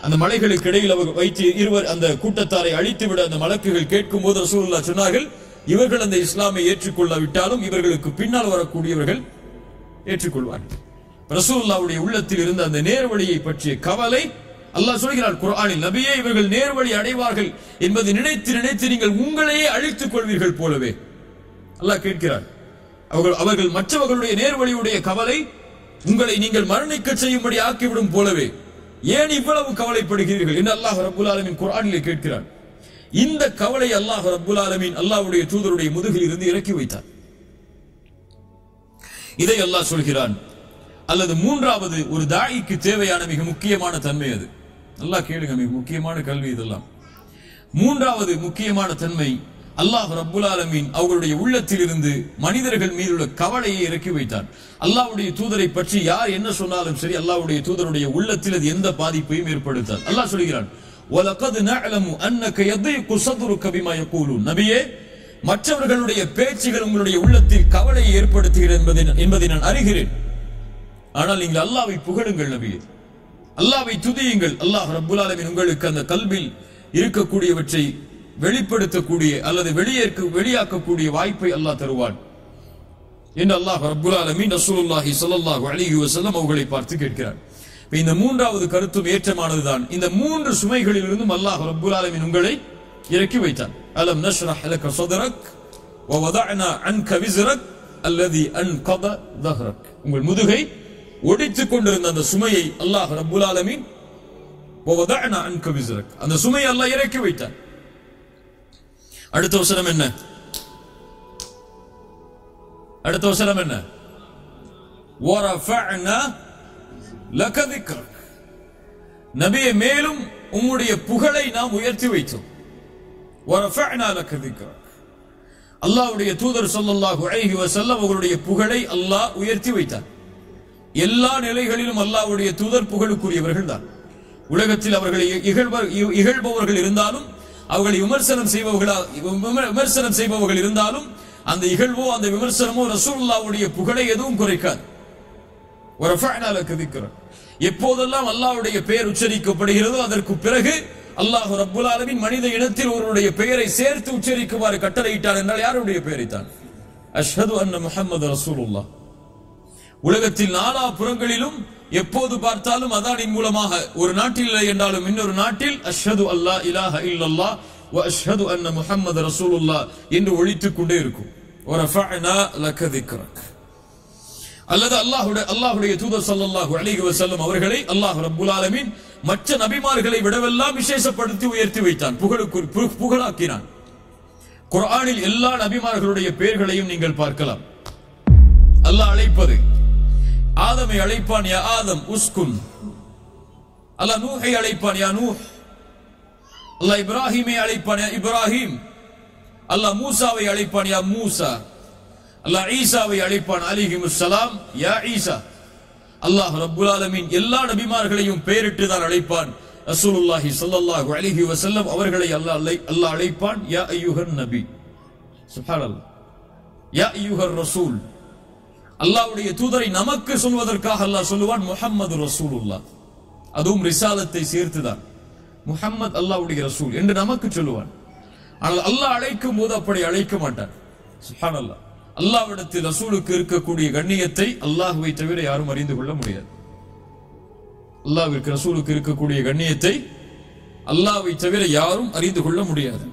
அந்த மலைகளுக்கு இடையில் அவர் வைத்து இருவர் அந்த கூட்டத்தாரை அழித்துவிட அந்த மலக்குகள் கேட்கும் போது ரசூலுல்லாஹ் சொன்னார்கள், இவர்கள் அந்த இஸ்லாமை ஏற்றுக்கொள்ளாவிட்டாலும் இவர்களுக்கு பின்னால் வரக்கூடியவர்கள் ஏற்றுக்கொள்வார்கள். ரசூலுல்லாஹ்வுடைய உள்ளத்தில் இருந்த அந்த நேர்வழியை பற்றிய கவலை அல்லாஹ் சொல்கிறார் குர்ஆனில், நபியே இவர்கள் நேர்வழி அடைவார்கள் என்பதை நினைத்து நினைத்து நீங்கள் உங்களையே அழித்துக் கொள்வீர்கள் போலவே. அல்லாஹ் கேட்கிறார், அவர்கள் மற்றவர்களுடைய நேர்வழியுடைய கவலை உங்களை நீங்கள் மரணிக்க செய்யும்படி ஆக்கிவிடும் போலவே ஏன் இவ்வளவு கவலைப்படுகிறீர்கள் என்று அல்லாஹ் ரப்புல் ஆலமீன் குர்ஆனிலே கேட்கிறார். இந்த கவலை அல்லாஹ் ரப்புல் ஆலமீன் அல்லாஹ்வுடைய தூதருடைய முதுகில் இருந்து இறக்கி வைத்தார். இதை அல்லாஹ் சொல்கிறான். அல்லது மூன்றாவது ஒரு தாயிக்கு தேவையான மிக முக்கியமான தன்மை அது. நல்லா கேளுங்க, மிக முக்கியமான கல்வி இதெல்லாம். மூன்றாவது முக்கியமான தன்மை, அல்லாஹ் ரப்புல் ஆலமீன் அவர்களுடைய உள்ளத்தில் இருந்து மனிதர்கள் மீது உள்ள கவலையை இறக்கி வைத்தார். அல்லாஹ்வுடைய தூதரை பற்றி யார் என்ன சொன்னாலும் சரி, அல்லாஹ்வுடைய தூதருடைய உள்ளத்தில் அது எந்த பாதிப்பையும் ஏற்படுத்தாது. அல்லாஹ் சொல்கிறான், வலகத் நஅலமு அன்னக யதீகு ஸத்ருக பிமா யகூலூன், நபியே மற்றவர்களுடைய பேச்சுகள் உங்களுடைய உள்ளத்தில் கவலையை ஏற்படுத்துகிறது என்பதை நான் அறிகிறேன். ஆனால் நீங்கள் அல்லாஹ்வை புகழுங்கள் நபியே, அல்லாஹ்வை துதியுங்கள். அல்லாஹ் ரப்புல் ஆலமீன் உங்களுக்கு அந்த கல்பில் இருக்கக்கூடியவற்றை வெளிப்படுத்தக்கூடிய அல்லது வெளியாக்கக்கூடிய வாய்ப்பை அல்லாஹ் தருவான் என்று அல்லாஹ் ரப்புல் ஆலமீன் ரசூலுல்லாஹி ஸல்லல்லாஹு அலைஹி வஸல்லம் அவர்களை பார்த்து கேட்கிறார். இந்த மூன்றாவது கருத்தும் ஏற்றமானதுதான். இந்த 3 சுமைகளிலிருந்தும் அல்லாஹ் ரப்புல் ஆலமீன் உங்களை இறக்கி வைத்தான். அலம் நஷ்ரஹ் லக ஸத்ரக் வ வதஅனா அன்க விஸ்ரக் அல்லதி அன்கத ظهرك, உங்கள் முதுகை ஒடித்துக் கொண்டிருந்த அந்த சுமையை அல்லாஹ் ரப்புல் ஆலமீன் வ வதஅனா அன்க விஸ்ரக், அந்த சுமையை அல்லாஹ் இறக்கி வைத்தான். அடுத்த வசனம் என்ன? அடுத்த வசனம் என்ன? வரஃபஅனா லக ذிக்ரக், நபியே மேலும் உம்முடைய புகழை நாம் உயர்த்தி வைத்தோம். வரஃபஅனா லக திக்ரக். அல்லாஹ்வுடைய தூதர் ஸல்லல்லாஹு அலைஹி வஸல்லம் அவர்களுடைய புகழை அல்லாஹ் உயர்த்தி வைத்தார். எல்லா நிலைகளிலும் அல்லாஹ்வுடைய தூதர் புகழுக்குரியவர்கள் தான். உலகத்தில் அவர்களை இகழ்பவர்கள் இருந்தாலும், அவர்களை விமர்சனம் செய்பவர்கள் இருந்தாலும், அந்த இகழ்வோ அந்த விமர்சனமோ ரசூலுல்லாஹ்வுடைய புகழை எதுவும் குறைக்காது. வரஃபஅனா லக திக்ரக். எப்போதெல்லாம் அல்லாஹ்வுடைய பெயர் உச்சரிக்கப்படுகிறதோ அதற்கு பிறகு அல்லாஹ் ரப்புல் ஆலமீன் மனித இனத்தில் ஒருவருடைய பெயரை சேர்த்து உச்சரிக்குமாறு கட்டளையிட்டார் என்றால் யாருடைய பெயரைத்தான்? அஷ்ஹது அன்ன முஹம்மது ரசூலுல்லாஹ். உலகத்தில் நாலா புறங்களிலும் எப்போது பார்த்தாலும் அதானின் மூலமாக ஒரு நாட்டில் இல்லை என்றாலும் இன்னொரு நாட்டில் அஷ்ஹது அல்லா இலாஹ இல்லல்லாஹ் வ அஷ்ஹது அன்ன முஹம்மது ரசூலுல்லாஹ் என்று ஒலித்துக் கொண்டே இருக்கும். வரஃபஅனா லக திக்ரக். அல்லது அல்லாஹ்வுடைய தூதர் ஸல்லல்லாஹு அலைஹி வஸல்லம் அவர்களை அல்லாஹ் ரப்புல் ஆலமீன் மற்ற நபிமார்களை விடவெல்லாம் விசேஷப்படுத்தி உயர்த்தி வைத்தான், புகழாக்கினான். குர்ஆனில் எல்லா நபிமார்களுடைய பெயர்களையும் நீங்கள் பார்க்கலாம். அல்லாஹ் அழைப்பது, ஆதமை அழைப்பான் யா ஆதம் உஸ்குன். அல்லாஹ் நூஹை அழைப்பான் யா நூஹ். அல்லாஹ் இப்ராஹீமை அழைப்பான் யா இப்ராஹீம். அல்லாஹ் மூசாவை அழைப்பான் யா மூசா. அல்லாஹ் ஈசாவை அழைப்பான் அலைஹிமுஸ்ஸலாம் யா ஈசா. அல்லாஹ் ரப்புல் ஆலமீன் எல்லா நபிமார்களையும் பெயரிட்டு தான் அழைப்பான். ரசூலுல்லாஹி ஸல்லல்லாஹு அலைஹி வஸல்லம் அவர்களை அல்லாஹ் அழைப்பான் யா அய்யுஹன் நபி. சுப்ஹானல்லாஹ். யா அய்யுஹர் ரசூல். அல்லாஹ்வுடைய தூதரை நமக்கு சொல்வதற்காக அல்லாஹ் சொல்லுவான் முஹம்மது ரசூலுல்லாஹ். அதுவும் ரிசாலத்தை சேர்த்துதான். முஹம்மது அல்லாஹ்வுடைய ரசூல் என்று நமக்கு சொல்லுவான். ஆனால் அல்லாஹ் அழைக்கும் போது அப்படி அழைக்க மாட்டான். சுப்ஹானல்லாஹ். அல்லாஹ்விடத்தில் ரசூலுக்கு இருக்கக்கூடிய கண்ணியத்தை அல்லாஹ்வை தவிர யாரும் அறிந்து கொள்ள முடியாது. அல்லாஹ்விற்கு ரசூலுக்கு இருக்கக்கூடிய கண்ணியத்தை அல்லாஹ்வை தவிர யாரும் அறிந்து கொள்ள முடியாது.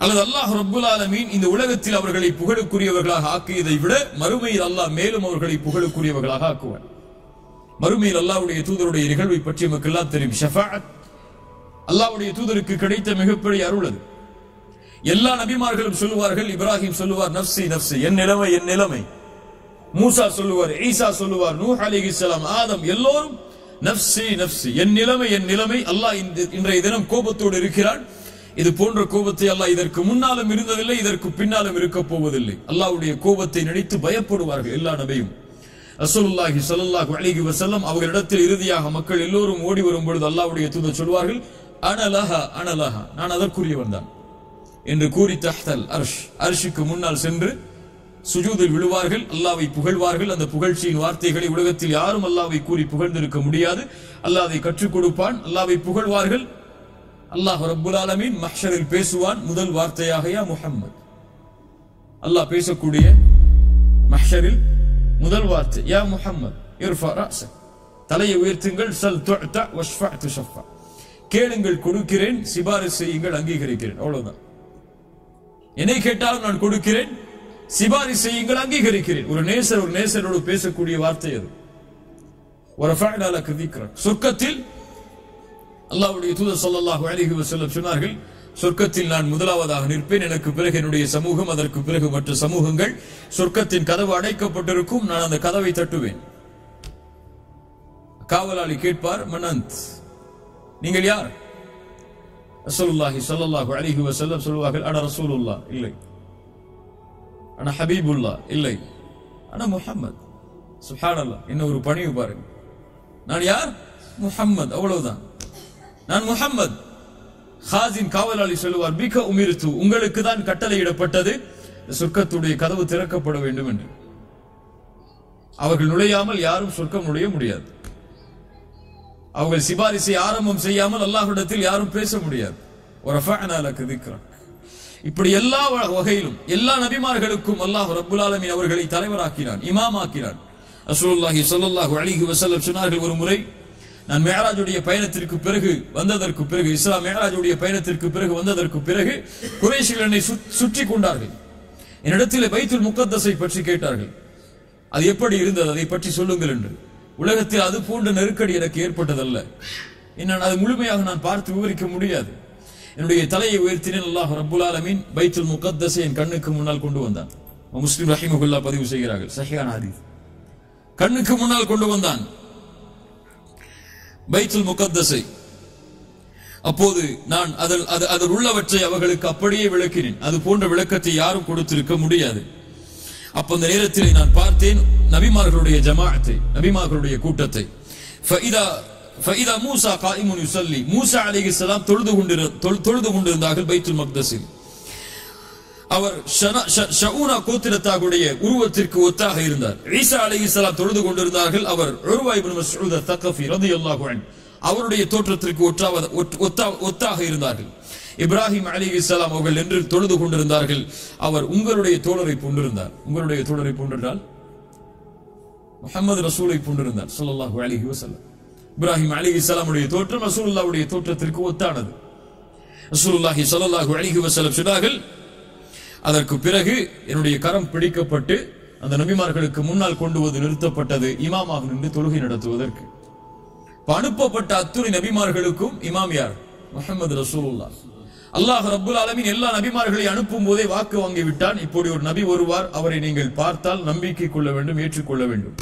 அல்லது அல்லாஹ் ரப்புல் ஆலமீன் இந்த உலகத்தில் அவர்களை புகழுக்குரியவர்களாக ஆக்கியதை விட மறுமையில் அல்லாஹ் மேலும் அவர்களை புகழுக்குரியவர்களாக ஆக்குவார். மறுமையில் அல்லாஹ்வுடைய தூதருடைய நிகழ்வை பற்றி நமக்கு எல்லாம் தெரியும். ஷஃபாஅத் அல்லாஹ்வுடைய தூதருக்கு கிடைத்த மிகப்பெரிய அருள் அது. எல்லா நபிமார்களும் சொல்லுவார்கள். இப்ராஹிம் சொல்லுவார் நஃப்சி நஃப்சி, என் நிலைமை என் நிலைமை. மூசா சொல்லுவார், ஈசா சொல்லுவார், நூஹ் அலைஹிஸ்ஸலாம், ஆதம், எல்லோரும் நஃப்சி நஃப்சி, என் நிலைமை என் நிலைமை. அல்லாஹ் இன்றைய தினம் கோபத்தோடு இருக்கிறான். இது போன்ற கோபத்தை அல்லாஹ் இதற்கு முன்னாலும் இருந்ததில்லை, இதற்கு பின்னாலும் இருக்க போவதில்லை. அல்லாஹ்வுடைய கோபத்தை நினைத்து பயப்படுவார்கள் எல்லா நபியும். ரசூலுல்லாஹி ஸல்லல்லாஹு அலைஹி வஸல்லம் அவர்களிடத்தில் இறுதியாக மக்கள் எல்லோரும் ஓடி வரும் பொழுது அல்லாஹ்வுடைய தூதர் சொல்வார்கள் அனலஹா அனலஹா, நான் அதற்குரியவன் தான் என்று கூறி தஹ்தல் அர்ஷ், அர்ஷுக்கு முன்னால் சென்று சுஜூதில் விழுவார்கள், அல்லாஹ்வை புகழ்வார்கள். அந்த புகழ்ச்சியின் வார்த்தைகளை உலகத்தில் யாரும் அல்லாஹ்வை கூறி புகழ்ந்திருக்க முடியாது. அல்லாஹ் அதை கற்றுக் கொடுப்பான். அல்லாஹ்வை புகழ்வார்கள். அல்லாஹ் ரப்புல் ஆலமீன் மஹ்ஷரில் பேசுவான் முதல் வார்த்தையாக யா முஹம்மத். அல்லாஹ் பேசக்கூடிய மஹ்ஷரில் முதல் வார்த்தை யா முஹம்மத் இர்ஃபா ரஅஸக், தலையை உயர்த்துங்கள், சல் துஅத வஷ்ஃபா துஷஃபா, கேளுங்கள் கொடுக்கிறேன், சிபாரிசு செய்யுங்கள் அங்கீகரிக்கிறேன். அவ்வளவுதான். என்னை கேட்டாலும் நான் கொடுக்கிறேன், சிபாரிசு செய்யுங்கள் அங்கீகரிக்கிறேன். ஒரு நேசரோடு பேசக்கூடிய வார்த்தை அது. வரஃபஅனா லக திக்ரக். சொர்க்கத்தில் அல்லாஹ்வுடைய தூதர் ஸல்லல்லாஹு அலைஹி வஸல்லம் சொன்னார்கள், சொர்க்கத்தில் நான் முதலாவதாக நிற்பேன், எனக்கு பிறகு என்னுடைய சமூகம், அதற்கு பிறகு மற்ற சமூகங்கள். சொர்க்கத்தின் கதவு அடைக்கப்பட்டிருக்கும், நான் அந்த கதவை தட்டுவேன். காவலாளி கேட்பார் மனந்த், நீங்கள் யார்? ரசூலுல்லாஹி ஸல்லல்லாஹு அலைஹி வஸல்லம் சொல்வார்கள் அன ரசூலுல்லாஹ், இல்லை. அன ஹபீபுல்லாஹ், இல்லை. அன முஹம்மத். சுப்ஹானல்லாஹ். இன்னும் ஒரு பணிவு பாருங்க. நான் யார்? முஹம்மத், அவ்வளவுதான். நான் முஹம்மத். ஹாசின் காவலாளி சொல்லுவார் பிக உமிர்து, உங்களுக்கு தான் கட்டளையிடப்பட்டது சொர்க்கத்துடைய கதவு திறக்கப்பட வேண்டும் என்று. அவர்கள் நுழையாமல் யாரும் சொர்க்கம் நுழைய முடியாது. அவர்கள் சிபாரிசை ஆரம்பம் செய்யாமல் அல்லாஹ்விடத்தில் யாரும் பேச முடியாது. வரஃபஅனா லக திக்ரக். இப்படி எல்லா வகையிலும் எல்லா நபிமார்களுக்கும் அல்லாஹ் ரப்புல் ஆலமீன் அவர்களை தலைவராக்கினான், இமாமாக்கினான். ரசூலுல்லாஹி ஸல்லல்லாஹு அலைஹி வஸல்லம் சொன்னார்கள், ஒரு முறை நான் மிஅராஜுடைய பயணத்திற்கு பிறகு வந்ததற்கு பிறகு, இஸ்ரா மிஅராஜுடைய பயணத்திற்கு பிறகு வந்ததற்கு பிறகு குறைஷிகள் என்னை சுற்றி கொண்டார்கள். என்னிடத்தில் பைத்துல் முகத்தஸை பற்றி கேட்டார்கள். அது எப்படி இருந்தது, அதை பற்றி சொல்லுங்கள் என்று. உலகத்தில் அது போன்ற நெருக்கடி எனக்கு ஏற்பட்டதல்ல. என்னால் அது முழுமையாக நான் பார்த்து விவரிக்க முடியாது. என்னுடைய தலையை உயர்த்தினேன். அல்லாஹ் ரப்புல் ஆலமீன் பைத்துல் முகத்தஸை என் கண்ணுக்கு முன்னால் கொண்டு வந்தான். முஸ்லிம் ரஹிமஹுல்லாஹ் பதிவு செய்கிறார்கள், ஸஹீஹான ஹதீஸ். கண்ணுக்கு முன்னால் கொண்டு வந்தான் பைத்துல் முகத்தஸை. அப்போது நான் அதில் உள்ளவற்றை அவர்களுக்கு அப்படியே விளக்கினேன். அது போன்ற விளக்கத்தை யாரும் கொடுத்திருக்க முடியாது. அப்ப அந்த நேரத்தில் நான் பார்த்தேன் நபிமார்களுடைய ஜமாஅத்தை, நபிமார்களுடைய கூட்டத்தை. ஃபஇதா மூசா காயிமுன் யுஸல்லி, மூசா அலைஹிஸ்ஸலாம் தொழுது கொண்டிருந்தார்கள் பைத்துல் மக்தஸில். அவர் ஷஊனா கோத்திரத்தாருடைய உருவத்திற்கு ஒத்தாக இருந்தார். ஈசா அலைஹிஸ்ஸலாம் தொழுது கொண்டிருந்தார்கள். அவர் உர்வா இப்னு மஸ்ஊத் அத்-தகஃபி ரலியல்லாஹு அன்ஹு அவருடைய தோற்றத்திற்கு ஒத்தாக இருந்தார்கள். இப்ராஹிம் அலைஹிஸ்ஸலாம் அவர்கள் என்று தொழுது கொண்டிருந்தார்கள். அவர் உங்களுடைய தோழரை போன்றிருந்தார். உங்களுடைய தோழரை போன்றிருந்தால் முஹம்மது ரசூலை போன்றிருந்தார் ஸல்லல்லாஹு அலைஹி வஸல்லம். இப்ராஹிம் அலைஹிஸ்ஸலாமுடைய தோற்றம் ரசூலுல்லாஹ்வுடைய தோற்றத்திற்கு ஒத்தானது. ரசூலுல்லாஹி ஸல்லல்லாஹு அலைஹி வஸல்லம் சொன்னார்கள், அதற்கு பிறகு என்னுடைய கரம் பிடிக்கப்பட்டு அந்த நபிமார்களுக்கு முன்னால் கொண்டு வந்து நிறுத்தப்பட்டது இமாமாக நின்று தொழுகை நடத்துவதற்கு. அனுப்பப்பட்ட அத்துணை நபிமார்களுக்கும் இமாம் யார்? முஹம்மது ரசூலுல்லாஹ். அல்லாஹ் ரப்புல் ஆலமீன் எல்லா நபிமார்களை அனுப்பும் போதே வாக்கு வாங்கி விட்டான், இப்படி ஒரு நபி வருவார், அவரை நீங்கள் பார்த்தால் நம்பிக்கை கொள்ள வேண்டும், ஏற்றுக்கொள்ள வேண்டும்,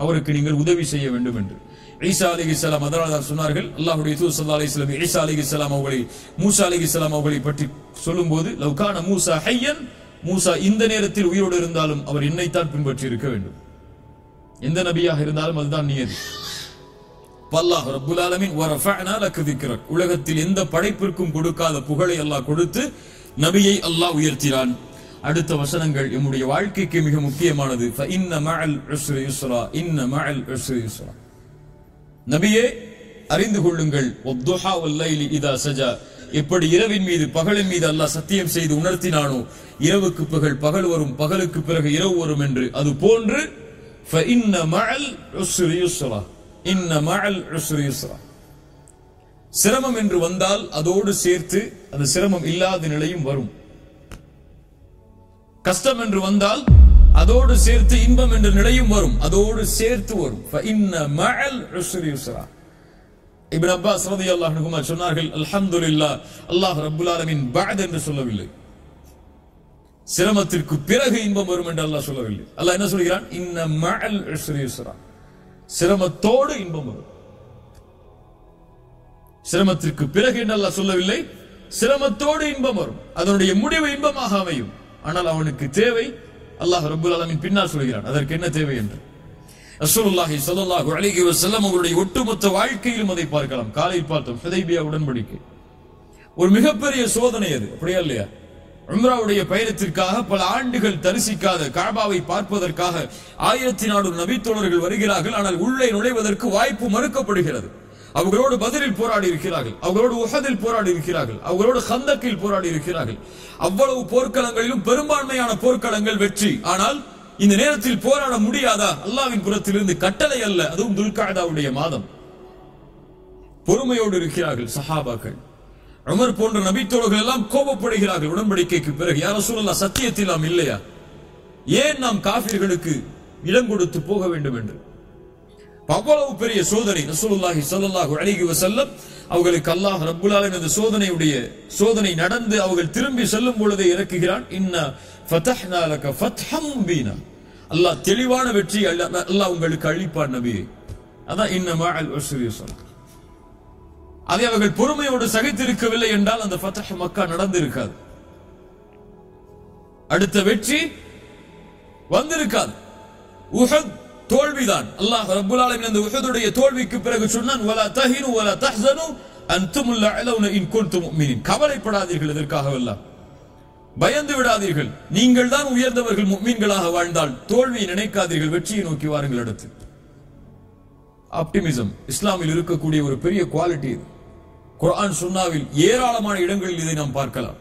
அவருக்கு நீங்கள் உதவி செய்ய வேண்டும் என்று. ஈசா அலைஹிஸ்ஸலாம் அதனால் சொன்னார்கள், அல்லாஹ்வுடைய தூதர் ஸல்லல்லாஹு அலைஹி வஸல்லம் ஈசா அலைஹிஸ்ஸலாம் அவர்களை, மூசா அலைஹிஸ்ஸலாம் அவர்களை பற்றி சொல்லும்போது, லவ் கான மூசா ஹய்யன், மூசா இந்த நேரத்தில் உயிரோடு இருந்தாலும் அவர் என்னைத்தான் பின்பற்றி இருக்க வேண்டும். எந்த நபியாக இருந்தாலும் அதுதான் நியதி. அல்லாஹ் ரப்புல் ஆலமீன் வரஃபஅனா லக திக்ரக், உலகத்தில் எந்த படைப்பிற்கும் கொடுக்காத புகழை அல்லாஹ் கொடுத்து நபியை அல்லாஹ் உயர்த்தினான். அடுத்த வசனங்கள் நம்முடைய வாழ்க்கைக்கு மிக முக்கியமானது. ஃபஇன்ன மஅல் உஸ்ரி யுஸ்ரா, இன்ன மஅல் உஸ்ரி யுஸ்ரா. நபியே அறிந்து கொள்ளுங்கள், வத்துஹா வல்லைலி இதா சஜா, எப்படி இரவின் மீது பகலின் மீது அல்லாஹ் சத்தியம் செய்து உணர்த்தினானோ, இரவுக்கு பகல் வரும், பகலுக்கு பிறகு இரவு வரும் என்று, அது போன்று ஃபஇன்ன மஅல் உஸ்ரி யுஸ்ரா, இன்ன மஅல் உஸ்ரி யுஸ்ரா. சிரமம் என்று வந்தால் அதோடு சேர்த்து அந்த சிரமம் இல்லாத நிலையும் வரும். கஷ்டம் என்று வந்தால் அதோடு சேர்த்து இன்பம் என்ற நிலையும் வரும், அதோடு சேர்த்து வரும். ஃபஇன்ன மஅல் உஸ்ரி யுஸ்ரா. இப்னு அப்பாஸ் ரலியல்லாஹு அன்ஹுமா சொன்னார்கள், அல்ஹம்துலில்லாஹ், அல்லாஹ் ரப்புல் ஆலமீன் பஅத் என்று சொல்லவில்லை, சிரமத்திற்கு பிறகு இன்பம் வரும் என்று அல்லாஹ் சொல்லவில்லை. அல்லாஹ் என்ன சொல்கிறான்? இன்ன மஅல் உஸ்ரி யுஸ்ரா, சிரமத்தோடு இன்பம் வரும். சிரமத்திற்கு பிறகு என்று அல்லாஹ் சொல்லவில்லை, சிரமத்தோடு இன்பம் வரும், அதனுடைய முடிவு இன்பமாக அமையும். ஆனால் அவனுக்கு தேவை, அல்லாஹ் ரப்புல் ஆலமீன் பின்னால் சொல்கிறான் அதற்கு என்ன தேவை என்று. ரசூலுல்லாஹி ஸல்லல்லாஹு அலைஹி வஸல்லம் அவருடைய ஒட்டுமொத்த வாழ்க்கையிலும் அதை பார்க்கலாம். காலையில் பார்த்தோம் ஹுதைபியா உடன்படிக்கை, ஒரு மிகப்பெரிய சோதனை அது, அப்படியா இல்லையா? உம்ராவுடைய பயணத்திற்காக பல ஆண்டுகள் தரிசிக்காத கஅபாவை பார்ப்பதற்காக 1400 நபித்தோழர்கள் வருகிறார்கள். ஆனால் உள்ளே நுழைவதற்கு வாய்ப்பு மறுக்கப்படுகிறது. அவர்களோடு பத்ரில் போராடி இருக்கிறார்கள், அவர்களோடு உஹதில் போராடி இருக்கிறார்கள், அவர்களோடு கந்தக்கில் போராடி இருக்கிறார்கள். அவ்வளவு போர்க்களங்களிலும் பெரும்பான்மையான போர்க்களங்கள் வெற்றி. ஆனால் இந்த நேரத்தில் போராட முடியாதா? அல்லாஹ்வின் புறத்திலிருந்து கட்டளை அல்ல, அதுவும் துல்காதாவுடைய மாதம். பொறுமையோடு இருக்கிறார்கள் சஹாபாக்கள். உமர் போன்ற நபித்தோழர்கள் எல்லாம் கோபப்படுகிறார்கள் உடன்படிக்கைக்கு பிறகு. யா ரசூலல்லாஹ், சத்தியத்தில் நாம் இல்லையா? ஏன் நாம் காஃபிர்களுக்கு இடம் கொடுத்து போக வேண்டும் என்று. அவ்வளவு பெரிய சோதனை. ரசூலுல்லாஹி ஸல்லல்லாஹு அலைஹி வஸல்லம் அவர்களுக்கு அல்லாஹ் ரப்புல் ஆலமீன் அந்த சோதனை நடந்து அவர்கள் திரும்பி செல்லும் பொழுதே இறக்குகிறான், இன்னா ஃபதஹ்னா லக ஃபத்ஹம் முபீனா, அல்லாஹ் தெளிவான வெற்றி அல்லாஹ் உங்களுக்கு அளிப்பான் நபியே. அதான் இன்ன மஅல் உஸ்ரி யுஸ்ரா. அதை அவர்கள் பொறுமையோடு சகித்திருக்கவில்லை என்றால் அந்த ஃபத்ஹ் மக்கா நடந்திருக்காது, அடுத்த வெற்றி வந்திருக்காது. உஹத் தோல்விதான். அல்லாஹ் ரப்புல் ஆலமீன் அந்த உஹதுடைய தோல்விக்கு பிறகு சொன்னான், வலா தஹினு வலா தஹ்ஸனு அன்துமுல் அலௌன இன் குன்தும் முஃமினீன். கவலைப்படாதீர்கள், இதற்காகவெல்லாம் பயந்து விடாதீர்கள், நீங்கள் தான் உயர்ந்தவர்கள், முஃமின்களாக வாழ்ந்தால் தோல்வியை நினைக்காதீர்கள், வெற்றியை நோக்கி வாருங்கள். அடுத்து ஆப்டிமிசம் இஸ்லாமில் இருக்கக்கூடிய ஒரு பெரிய குவாலிட்டி இது. குர்ஆன் சுன்னாவில் ஏராளமான இடங்களில் இதை நாம் பார்க்கலாம்.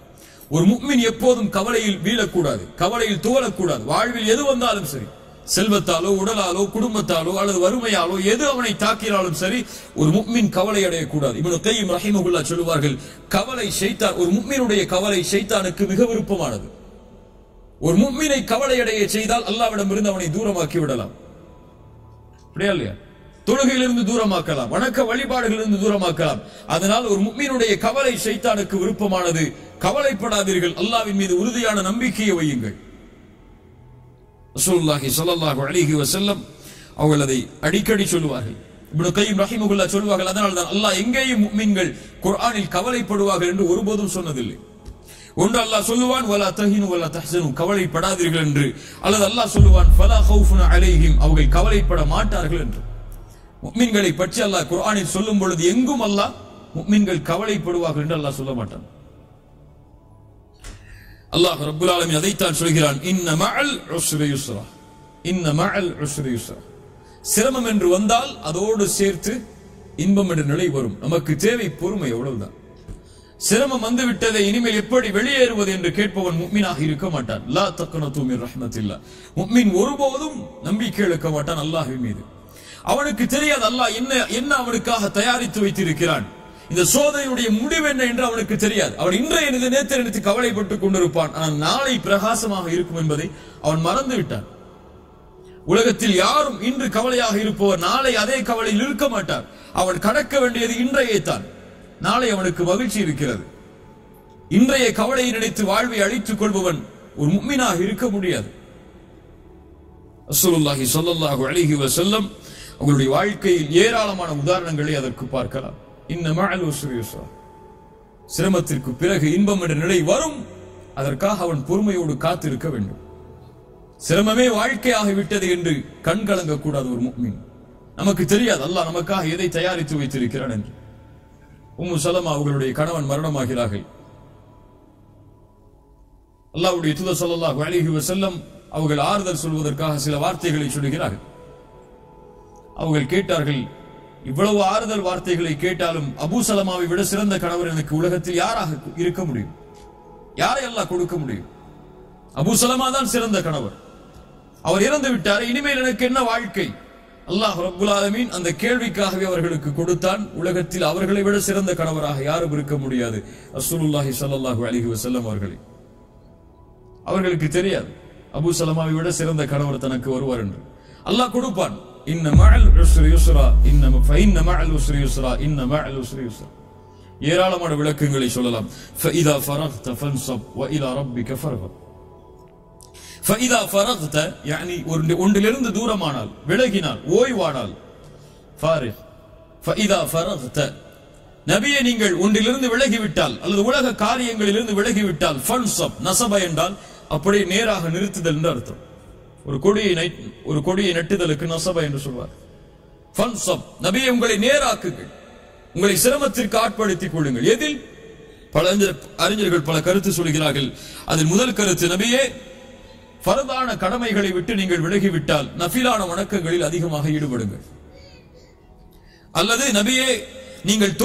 ஒரு முஃமின் எப்போதும் கவலையில் வீழக்கூடாது, கவலையில் துவளக்கூடாது. வாழ்வில் எது வந்தாலும் சரி, செல்வத்தாலோ உடலாலோ குடும்பத்தாலோ அல்லது வறுமையாலோ எது அவனை தாக்கினாலும் சரி, ஒரு முஃமின் கவலை அடையக்கூடாது. இப்னு கய்யிம் ரஹிமஹுல்லாஹ் சொல்வார்கள், கவலை ஷைத்தான், ஒரு முஃமினுடைய கவலை ஷைத்தானுக்கு மிக விருப்பமானது. ஒரு முஃமினை கவலை அடைய செய்தால் அல்லாஹ்விடமிருந்து அவனை தூரமாக்கி விடலாம், அப்படியா இல்லையா? தொழுகையிலிருந்து தூரமாக்கலாம், வணக்க வழிபாடுகளிலிருந்து தூரமாக்கலாம். அதனால் ஒரு முஃமினுடைய கவலை ஷைத்தானுக்கு விருப்பமானது. கவலைப்படாதீர்கள், அல்லாஹ்வின் மீது உறுதியான நம்பிக்கையை வையுங்கள். ரசூலுல்லாஹி ஸல்லல்லாஹு அலைஹி வஸல்லம் அவர்கள் அதை அடிக்கடி சொல்வார்கள். இப்னு கய்யிம் ரஹிமஹுல்லாஹ் சொல்வார்கள், அதனால் தான் அல்லாஹ் எங்கேயும் முஃமின்கள் குர்ஆனில் கவலைப்படுவார்கள் என்று ஒருபோதும் சொன்னதில்லை. ஒன்று அல்லாஹ் சொல்லுவான் வலா தஹினு வலா தஹ்சனு, கவலைப்படாதீர்கள் என்று, அல்லது அல்லாஹ் சொல்லுவான் ஃபலா ஹௌஃபுன் அலைஹிம், அவர்கள் கவலைப்பட மாட்டார்கள் என்று. முஃமின்களை பற்றி அல்லாஹ் குர்ஆனில் சொல்லும் பொழுது எங்கும் அல்லாஹ் முஃமின்கள் கவலைப்படுவார்கள் என்று அல்லாஹ் சொல்ல மாட்டான். அல்லாஹ் ரப்புல் ஆலமீன் அதைத்தான் சொல்கிறான், இன்ன மஅல் உஸ்ரி யுஸ்ரா, இன்ன மஅல் உஸ்ரி யுஸ்ரா. சிரமம் என்று வந்தால் அதோடு சேர்த்து இன்பம் என்ற நிலை வரும். நமக்கு தேவை பொறுமை, அவ்வளவுதான். சிரமம் வந்து விட்டதை இனிமேல் எப்படி வெளியேறுவது என்று கேட்பவன் முஃமினாக இருக்க மாட்டான். லா தக்னது மின் ரஹ்மத்தில்லாஹ், முஃமின் ஒருபோதும் நம்பிக்கை இழக்க மாட்டான் அல்லாஹ்வின் மீது. அவனுக்கு தெரியாது அல்லாஹ் என்ன அவனுக்காக தயாரித்து வைத்திருக்கிறான், இந்த சோதனையுடைய முடிவு என்ன என்று அவனுக்கு தெரியாது. அவன் இன்றைய நேற்று நினைத்து கவலைப்பட்டுக் கொண்டிருப்பான். ஆனால் நாளை பிரகாசமாக இருக்கும் என்பதை அவன் மறந்து விட்டான். உலகத்தில் யாரும் இன்று கவலையாக இருப்பவர் நாளை அதே கவலையில் இருக்க மாட்டார். அவன் கடக்க வேண்டியது இன்றையே தான். நாளை அவனுக்கு மகிழ்ச்சி இருக்கிறது. இன்றைய கவலையை நினைத்து வாழ்வை அழித்துக் கொள்பவன் ஒரு முஃமினாக இருக்க முடியாது. ரசூலுல்லாஹி ஸல்லல்லாஹு அலைஹி வஸல்லம் அவருடைய வாழ்க்கையில் ஏராளமான உதாரணங்களை அதற்கு பார்க்கலாம். இன்ன மஅல் உஸ்ரி யுஸ்ரா, சிரமத்திற்கு பிறகு இன்பம் என்ற நிலை வரும். அதற்காக அவன் பொறுமையோடு காத்திருக்க வேண்டும். சிரமமே வாழ்க்கையாக விட்டது என்று கண் கலங்க கூடாது ஒரு முஃமின். நமக்கு தெரியாது அல்லாஹ் நமக்காக எதை தயாரித்து வைத்திருக்கிறான் என்று. உம்மு சலமா அவர்களுடைய கணவன் மரணமாகிறார்கள். அல்லாஹ்வுடைய தூதர் ஸல்லல்லாஹு அலைஹி வஸல்லம் அவர்கள் ஆறுதல் சொல்வதற்காக சில வார்த்தைகளை சொல்கிறார்கள். அவர்கள் கேட்டார்கள், இவ்வளவு ஆறுதல் வார்த்தைகளை கேட்டாலும் அபூ சலமாவை விட சிறந்த கணவர் எனக்கு உலகத்தில் யாராக இருக்க முடியும்? யாரை அல்லாஹ் கொடுக்க முடியும்? அபூ சலமா தான் சிறந்த கணவர். அவர் இறந்து விட்டார், இனிமேல் எனக்கு என்ன வாழ்க்கை? அல்லாஹ் ரப்புல் ஆலமீன் அந்த கேள்விக்காகவே அவர்களுக்கு கொடுத்தான். உலகத்தில் அவர்களை விட சிறந்த கணவராக யாரும் இருக்க முடியாது ரசூலுல்லாஹி ஸல்லல்லாஹு அலைஹி வஸல்லம் அவர்களுக்கு தெரியாது அபூ சலமாவை விட சிறந்த கணவர் தனக்கு வருவார் என்று. அல்லாஹ் கொடுப்பான். இன்ன மஅல் உஸ்ரி யுஸ்ரா, இன்ன மஅல் உஸ்ரி யுஸ்ரா, இன்ன மஅல் உஸ்ரி யுஸ்ரா. ஏராளமான விளக்கங்களை சொல்லலாம். ஃபஇதா ஃபரக்த ஃபன்ஸப் வ இலா ரப்பிக ஃபர்கப். ஃபஇதா ஃபரக்த يعني ஒன்றிலிருந்து தூரமானால், விலகினால், ஓய்வானால், ஃபாரிக். ஃபஇதா ஃபரக்த, நபியே நீங்கள் ஒன்றிலிருந்து விலகிவிட்டால் அல்லது உலக காரியங்களிலிருந்து விலகிவிட்டால், ஃபன்ஸப், நஸப என்றால் அப்படியே நேராக நிறுத்துதல் என்று அர்த்தம். ஒரு கொடியை நட்டுதலுக்கு நஸப என்று சொல்வார். ஃபன்ஸப், நபியே உங்களை நேராக்குங்கள், உங்களை சிரமத்திற்கு ஆட்படுத்திக் கொள்ளுங்கள். எதில்? பல அறிஞர்கள் பல கருத்து சொல்கிறார்கள். அதில் முதல் கருத்து, நபியே ஃபர்தான கடமைகளை விட்டு நீங்கள் விலகிவிட்டால் நஃபிலான வணக்கங்களில் அதிகமாக ஈடுபடுங்கள். அல்லது நபியே நீங்கள்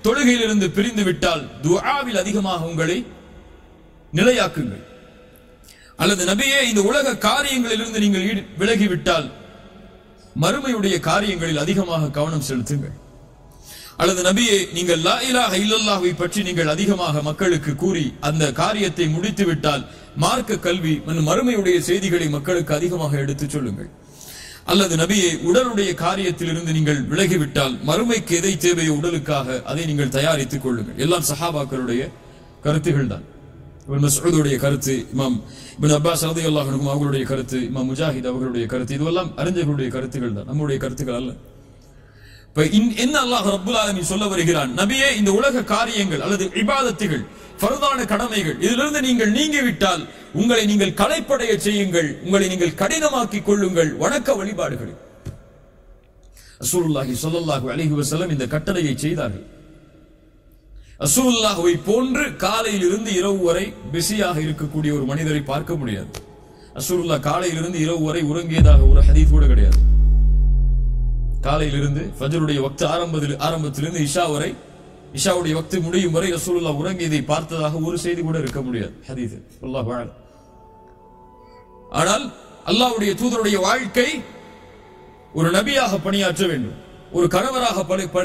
தொழுகையிலிருந்து பிரிந்து விட்டால் துஆவில் அதிகமாக உங்களை நிலையாக்குங்கள். அல்லது நபியே இந்த உலக காரியங்களிலிருந்து நீங்கள் விலகிவிட்டால் மறுமையுடைய காரியங்களில் அதிகமாக கவனம் செலுத்துங்கள். அல்லது நபியே நீங்கள் லா இலாஹ இல்லல்லாஹ்வை பற்றி நீங்கள் அதிகமாக மக்களுக்கு கூறி அந்த காரியத்தை முடித்து விட்டால் மார்க்க கல்வி மறுமையுடைய செய்திகளை மக்களுக்கு அதிகமாக எடுத்துச் சொல்லுங்கள். அல்லது நபியே உடலுடைய காரியத்தில் இருந்து நீங்கள் விலகிவிட்டால் மறுமைக்கு எதை தேவையோ உடலுக்காக அதை நீங்கள் தயாரித்துக் கொள்ளுங்கள். எல்லாம் சஹாபாக்களுடைய கருத்துகள் தான். இப்னு மஸ்ஊதுடைய கருத்து, இமாம் இப்னு அப்பாஸ் ரலியல்லாஹு அன்ஹு அவர்களுடைய கருத்து, இமாம் முஜாஹித் அவர்களுடைய கருத்து, இதுவெல்லாம் அறிஞர்களுடைய கருத்துகள் தான், நம்முடைய கருத்துக்கள் அல்ல. என்ன அல்லாஹ் ரப்புல் ஆலமீன் சொல்ல வருகிறான், நபியே இந்த உலக காரியங்கள் அல்லது இபாதத்துகள், ஃபர்தான கடமைகள், இதிலிருந்து நீங்கள் நீங்கிவிட்டால் உங்களை நீங்கள் களைப்படைய செய்யுங்கள், உங்களை நீங்கள் கடினமாக்கிக் கொள்ளுங்கள் வணக்க வழிபாடுகள். ரசூலுல்லாஹி ஸல்லல்லாஹு அலைஹி வஸல்லம் இந்த கட்டளையை செய்தார்கள். ரசூலுல்லாஹ்வை போன்று காலையில் இருந்து இரவு வரை பிஸியாக இருக்கக்கூடிய ஒரு மனிதரை பார்க்க முடியாது. ரசூலுல்லாஹ் காலையில் இருந்து இரவு வரை உறங்கியதாக ஒரு ஹதீஸ் கூட கிடையாது. காலையிலிருந்து ஃபஜ்ருடைய வக்த் ஆரம்பத்திலிருந்து இஷா வரை, இஷாவுடைய வக்த் முடியும் வரை ரசூலுல்லாஹ் உறங்கியதை பார்த்ததாக ஒரு செய்தி கூட இருக்க முடியாது ஹதீஸ். அல்லாஹ் அலம். ஆனால் அல்லாஹ்வுடைய தூதருடைய வாழ்க்கை ஒரு நபியாக பணியாற்ற வேண்டும், ஒரு கணவராக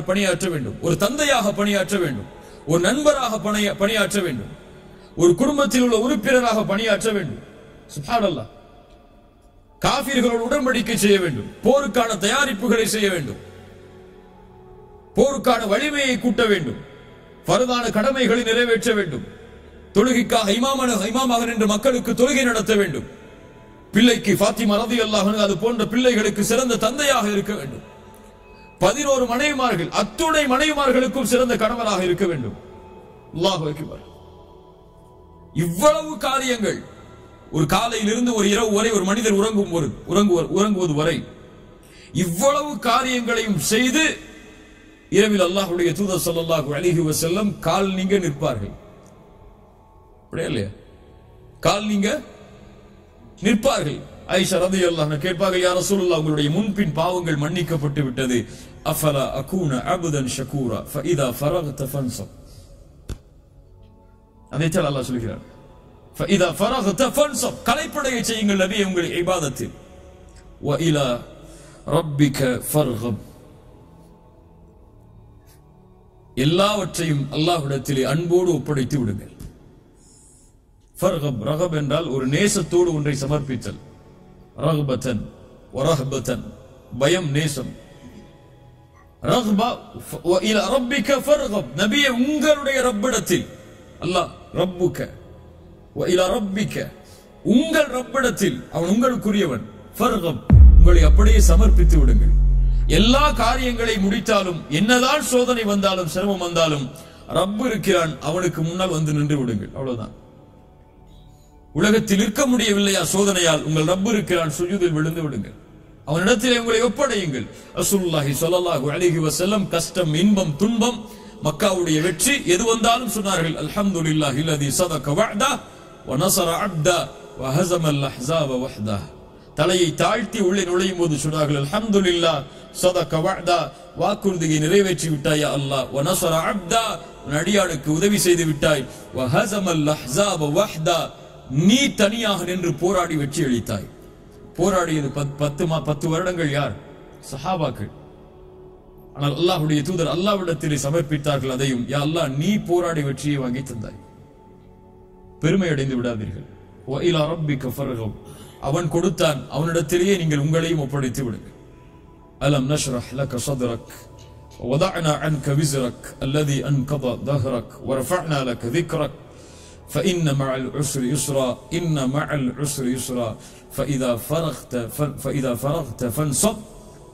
பணியாற்ற வேண்டும், ஒரு தந்தையாக பணியாற்ற வேண்டும், ஒரு நண்பராக பணியாற்ற வேண்டும், ஒரு குடும்பத்தில் உள்ள உறுப்பினராக பணியாற்ற வேண்டும். சுப்ஹானல்லாஹ். காஃபிர்களோடு உடன்படிக்கை செய்ய வேண்டும், போருக்கான தயாரிப்புகளை செய்ய வேண்டும், போருக்கான வலிமையை கூட்ட வேண்டும், ஃபர்தான கடமைகளை நிறைவேற்ற வேண்டும், தொழுகைக்காக இமாமாக நின்று மக்களுக்கு தொழுகை நடத்த வேண்டும், பிள்ளைக்கு ஃபாத்திமா ரலியல்லாஹு அன்ஹா அது போன்ற பிள்ளைகளுக்கு சிறந்த தந்தையாக இருக்க வேண்டும், 11 மனைவிமார்கள், அத்துணை மனைவிமார்களுக்கும் சிறந்த கணவராக இருக்க வேண்டும். அல்லாஹு அக்பர். இவ்வளவு காரியங்கள், ஒரு காலையிலிருந்து ஒரு இரவு வரை ஒரு மனிதர் உறங்குவது வரை இவ்வளவு காரியங்களையும் செய்து இரவில் அல்லாஹ்வுடைய தூதர் ஸல்லல்லாஹு அலைஹி வஸல்லம் கால் நீங்க நிற்பார்கள். அப்படியே இல்லையா? கால் நீங்க நிற்பார்கள். ஆயிஷா ரலியல்லாஹு அன்ஹா கேட்பார்கள், யா ரசூலுல்லாஹ், உங்களுடைய முன்பின் பாவங்கள் மன்னிக்கப்பட்டு விட்டது. அஃபலா அகூன அப்தன் ஷகூரா ஃபஇதா ஃபரக்த ஃபன்ஸப். அதைத்தான் அல்லாஹ் சொல்கிறார். ஃபஇதா ஃபரக்த ஃபன்ஸப், கலைப்படைய செய்யுங்கள் நபியே உங்கள் இபாதத்தில். வ இலா ரப்பிக ஃபர்கப், எல்லாவற்றையும் அல்லாஹ்விடத்திலே அன்போடு ஒப்படைத்து விடுங்கள். ஃபர்கப், ரகப் என்றால் ஒரு நேசத்தோடு ஒன்றை சமர்ப்பித்தல். ரஹ்பத்தன் வரஹ்பத்தன், பயம், நேசம். ரஹ்பா வ இலா ரப்பிக ஃபர்கப், நபியே உங்களுடைய ரப்பிடத்தில். அல்லாஹ் ரப்புக வ இலா ரப்பிக, உங்கள் ரப்பிடத்தில், அவன் உங்களுக்குரியவன். ஃபர்கப், உங்களை அப்படியே சமர்ப்பித்து விடுங்கள். எல்லா காரியங்களை முடித்தாலும், என்னதான் சோதனை வந்தாலும், சிரமம் வந்தாலும், ரப்பு இருக்கிறான், அவனுக்கு முன்னால் வந்து நின்று விடுங்கள். அவ்வளவுதான். உலகத்தில் இருக்க முடியவில்லையா சோதனையால், உங்கள் ரப்பு இருக்கிறான், சுஜூதில் விழுந்து விடுங்கள், அவனிடத்திலே உங்களை ஒப்படையுங்கள். ரசூலுல்லாஹி ஸல்லல்லாஹு அலைஹி வஸல்லம் கஷ்டம், இன்பம், துன்பம், மக்காவுடைய வெற்றி எது வந்தாலும் சொன்னார்கள், அல்ஹம்துலில்லாஹி அல்லதி ஸதக வஅதா வ நஸர அப்தா வ ஹஸமல் அஹ்ஸாப வஹ்தா. தலையை தாழ்த்தி உள்ளே நுழையும் போது சொன்னார்கள், அல்ஹம்துலில்லாஹ் ஸதக வஅதா, வாக்குறுதியை நிறைவேற்றி விட்டாய் யா அல்லாஹ். வ நஸர அப்தா, அடியானுக்கு உதவி செய்து விட்டாய். வ ஹஸமல் அஹ்ஸாப வஹ்தா, நீ தனியாக நின்று போராடி வெற்றி அளித்தாய். போராடியது 10 வருடங்கள் யார்? சஹாபாக்கள். ஆனால் அல்லாஹ்வுடைய தூதர் அல்லாஹ்விடத்திலே சமர்ப்பித்தார்கள் அதையும். யா அல்லாஹ், நீ போராடி வெற்றியை வாங்கி தந்தாய். பெருமை அடைந்து விடாதீர்கள். வ இலா ரப்பிக ஃபர்கப், அவன் கொடுத்தான், அவனிடத்திலேயே நீங்கள் உங்களையும் ஒப்படைத்து விடுங்கள். அலம் நஷ்ரஹ் லக ஸத்ரக் வ வதஅனா அன்க விஸ்ரக் அல்லதி அன்கத தஹ்ரக் வ ரஃபஅனா லக ذிக்ரக் فإن مع العسر يسرا إن مع العسر يسرا فإذا فرغت فانصب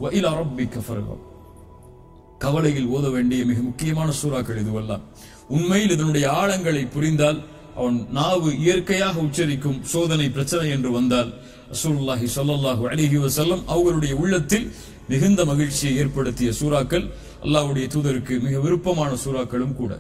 وإلى ربك فارغب. கவலையில் ஓத வேண்டிய மிக முக்கியமான சூறாக்கள் இதுவெல்லாம். உண்மையில் இதனுடைய ஆழங்களை புரிந்தால், அவன் நாவு இயற்கையாக உச்சரிக்கும் சோதனை பிரச்சனை என்று வந்தால், ரசூலுல்லாஹி ஸல்லல்லாஹு அலைஹி வஸல்லம் அவர்களுடைய உள்ளத்தில் மிகுந்த மகிழ்ச்சியை ஏற்படுத்திய சூறாக்கள், அல்லாஹ்வுடைய தூதருக்கு மிக விருப்பமான சூறாக்களும் கூட.